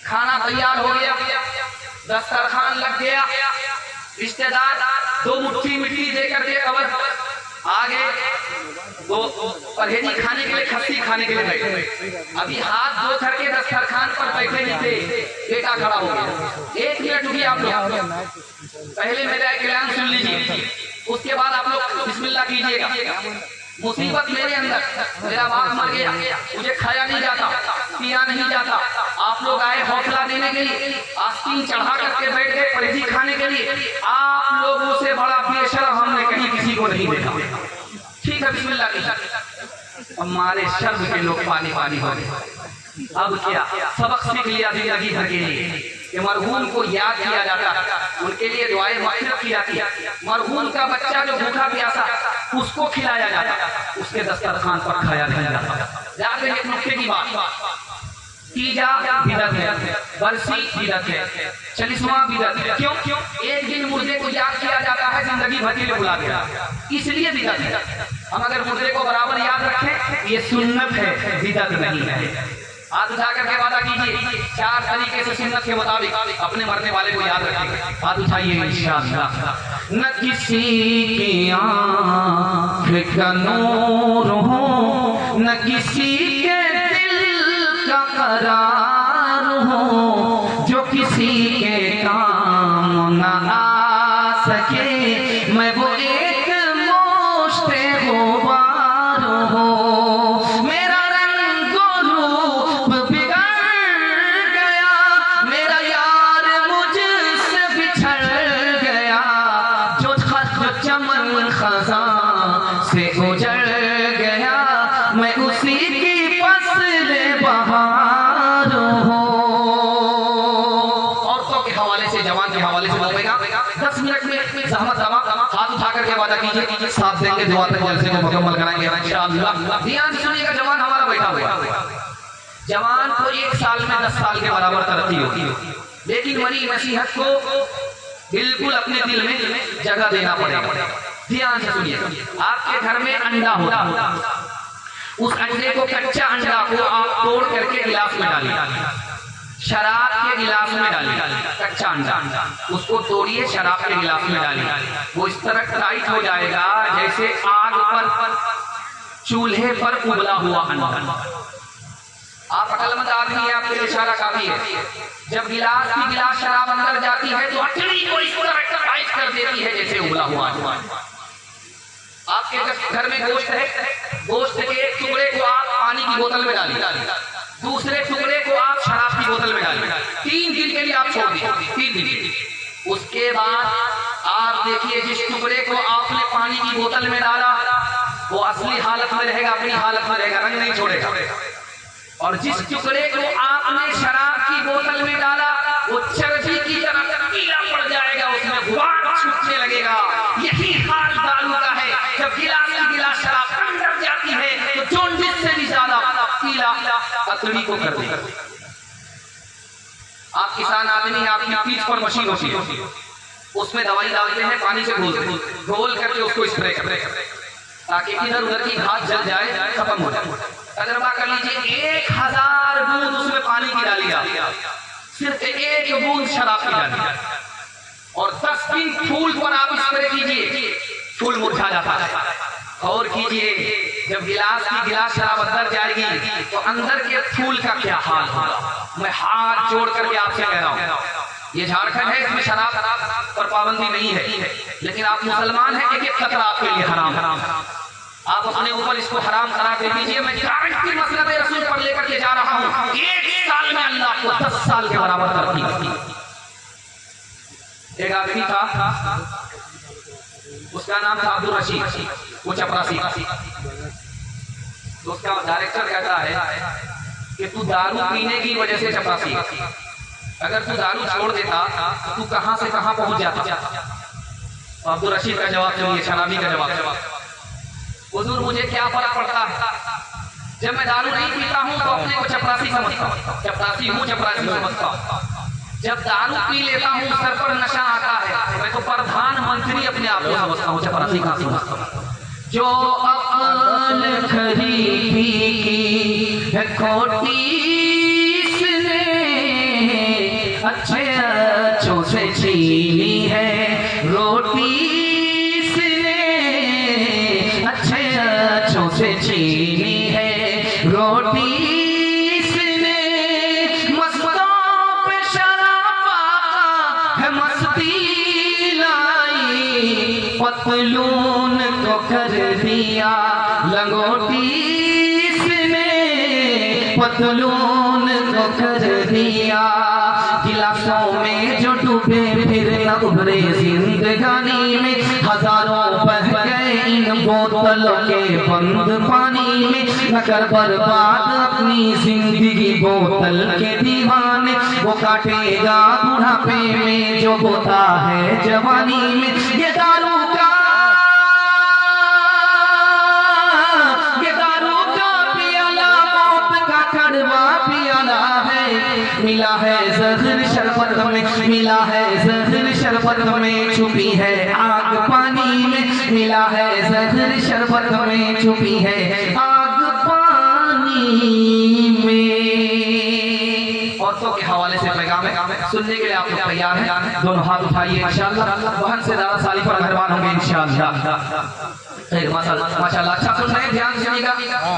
खाना तैयार हो गया, दस्तरखान लग गया, रिश्तेदार 2 मुट्ठी मिट्टी देकर के कबर आगे, वो परहेजी खाने के लिए, खस्सी खाने के लिए बैठे। अभी हाथ धो करके दस्तरखान पर बैठे नहीं थे, बेटा खड़ा हो गया। 1 मिनट रुकिए आप लोग, पहले मेरा एक ऐलान सुन लीजिए, उसके बाद आप लोग बिस्मिल्लाह कीजिएगा। मुसीबत मेरे अंदर, मेरा बाप मर गया, मुझे खाया नहीं जाता, पिया नहीं जाता। आप लोग आए हौसला देने के लिए, आस्तीन चढ़ा करके बैठ गए परहेजी खाने के लिए। आप लोगों से बड़ा बेशर्म हमने कहीं किसी को नहीं देखा। ठीक है, बिस्मिल्लाह कीजिए। हमारे शर्म के लोग पानी पानी हो गए। अब क्या सबक सीख लिया जिंदगी भर के लिए कि मरहूम को याद किया जाता, उनके लिए दुआएं मग़फ़िरत की जाती। मरहूम का बच्चा जो भूखा प्यासा, उसको खिलाया जाता, उसके दस्तरखान पर खाया नहीं जाता। याद रखिए, एक नुक्ते की बात, तीजा बिदअत है, बरसी बिदअत है, 40वां बिदअत है। क्यों? एक दिन मुर्दे को याद किया जाता है, जिंदगी भर के लिए भुला दिया, इसलिए बिदअत है। हम अगर मुर्दे को बराबर याद रखें, ये सुन्नत है, बिदअत नहीं है। हाथ उठा करके वादा कीजिए, 4 तरीके से सुन्नत के मुताबिक अपने मरने वाले को याद रखेंगे। हाथ उठाइए इंशाअल्लाह। न किसी की आँख का नूर हो, न किसी के दिल का करार हो, जो किसी के काम न आ सके, मैं वो एक मोश्ते गुबार हो। से उजड़ गया, मैं उसी की फसले बहार हूँ। औरतों के हवाले से, जवान के हवाले से बोलेगा, 10 मिनट में ज़हमत दमा। हाथ उठा करके वादा कीजिए, साथ देंगे, दुआ तक जलसे को मुकम्मल कराएंगे इंशाअल्लाह। ध्यान से सुनिएगा, जवान हमारा बैठा हुआ, जवान को 1 साल में 10 साल के बराबर तरक्की होती, लेकिन मेरी नसीहत को बिल्कुल अपने दिल में जगह देना पड़ेगा। ध्यान से सुनिए, आपके घर में अंडा होता, उस अंडे को, कच्चा अंडा को आप तोड़ करके गिलास में डालिए, शराब के गिलास में डालिए। कच्चा अंडा उसको तोड़िए, शराब के गिलास में डालिए। वो इस तरह टाइट हो जाएगा जैसे आग पर, चूल्हे पर उबला हुआ अंडा। आप अकलमंद आदमी है, आपके लिए इशारा काफी है। जब गिलास की गिलास शराब अंदर जाती है तो अटली को इस तरह टाइट कर देती है जैसे उबला हुआ अंडा। आपके घर में गोश्त है, गोश्त के एक टुकड़े को आप पानी की बोतल में डालिए, दूसरे टुकड़े को आप शराब की बोतल में डालिए, 3 दिन के लिए आप छोड़ दीजिए, 3 दिन। उसके बाद आप देखिए, जिस टुकड़े को आपने पानी की बोतल में डाला वो असली हालत में रहेगा, अपनी हालत में रहेगा, रंग नहीं छोड़ेगा। और जिस टुकड़े को आपने शराब की बोतल में डाला वो चर्बी की तरह पीला पड़ जाएगा, उसमें गुबार छूटने लगेगा। यही हाल दारू का है। जब गिलास शराब अंदर जाती है तो जॉन्डिस से भी ज्यादा पीला अतड़ी को कर देगा। आप किसान आदमी, आपकी पीठ पर मशीन होती है, उसमें दवाई डालते हैं, पानी से घोल करके उसको स्प्रे करते हैं ताकि इधर उधर की घास जल जाए, खत्म हो जाए। तजर्बा कर लीजिए, 1000 बूंद उसमें पानी की डालिए, सिर्फ 1 बूंद शराब की डालिए और 10 दिन फूल पर आप स्प्रे कीजिए, फूल मुरझा जाता है। और कीजिए, जब गिलास शराब अंदर जाएगी तो अंदर के फूल का क्या हाल होगा। मैं हाथ जोड़ करके आपसे कह रहा हूँ, ये झारखंड है, इसमें शराब पर पाबंदी नहीं है, लेकिन आप मुसलमान हैं, एक खतरा आपके लिए हराम। आप अपने ऊपर इसको हराम करा दे दीजिए। मैं गारंटी मसलत रसूल पर लेकर के जा रहा हूँ, 1 साल में अल्लाह को 10 साल के बराबर तरक्की। एक आदमी था, उसका नाम था अब्दुल रशीद, वो चपरासी। तो उसका डायरेक्टर कहता है कि तू दारू पीने की वजह से चपरासी, अगर तू दारू छोड़ देता तो तू कहां से कहां पहुंच जाता। तो अब्दुल रशीद का जवाब सुनिए, शराबी का जवाब, हुजूर मुझे क्या फर्क पड़ता है, जब मैं दारू नहीं पीता हूं तो अपने को चपरासी समझता हूं, चपरासी हूं, चपरासी समझता हूं। जब दारू पी लेता हूं, सर पर नशा आता है, मैं तो प्रधानमंत्री अपने आप को समझता हूं, चपरासी का समझता हूं। जो अकल खरीदी की है खोटी इसने, अच्छे अच्छों से छीनी है रोटी इसने, अच्छे अच्छों से छीनी है रोटी इसने, मस्तों पे शराबा है मस्ती लाई, पतलून को कर दिया लंगोटी इसने, पतलून को कर दिया। गिलासों में जो डूबे फिर न उभरे जिंदगानी में, हजारों बह गए इन बोतलों के बंद पानी में, न कर बर्बाद अपनी जिंदगी बोतल के दीवाने, वो काटेगा बुढ़ापे में जो बोता है जवानी में। ये दारू का पियाला मौत का कड़वा पियाला है, मिला है जहर शरबत में, मिला है जहर शरबत में, छुपी है आग पानी में, मिला है जहर शरबत में, छुपी है आग पानी में। औरतों के हवाले से पैगाम है, सुनने के लिए आप लोग तैयार हैं? दोनों हाथ उठाइए इंशाअल्लाह, बहन से ज़्यादा साली पर मेहरबान होंगे इंशाअल्लाह। माशाअल्लाह, अच्छा सुन रहे हैं, ध्यान सुनिएगा,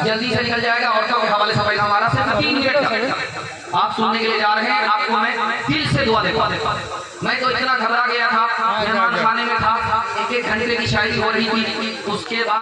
जल्दी से निकल जाएगा। औरतों के हवाले से पैगाम हमारा सिर्फ 3 मिनट का आप सुनने के लिए जा रहे हैं। आपको मैं दिल से दुआ देता हूं। मैं तो इतना घबरा गया था, मेहमान खाने में था, 1-1 घंटे की शायरी हो रही थी, उसके बाद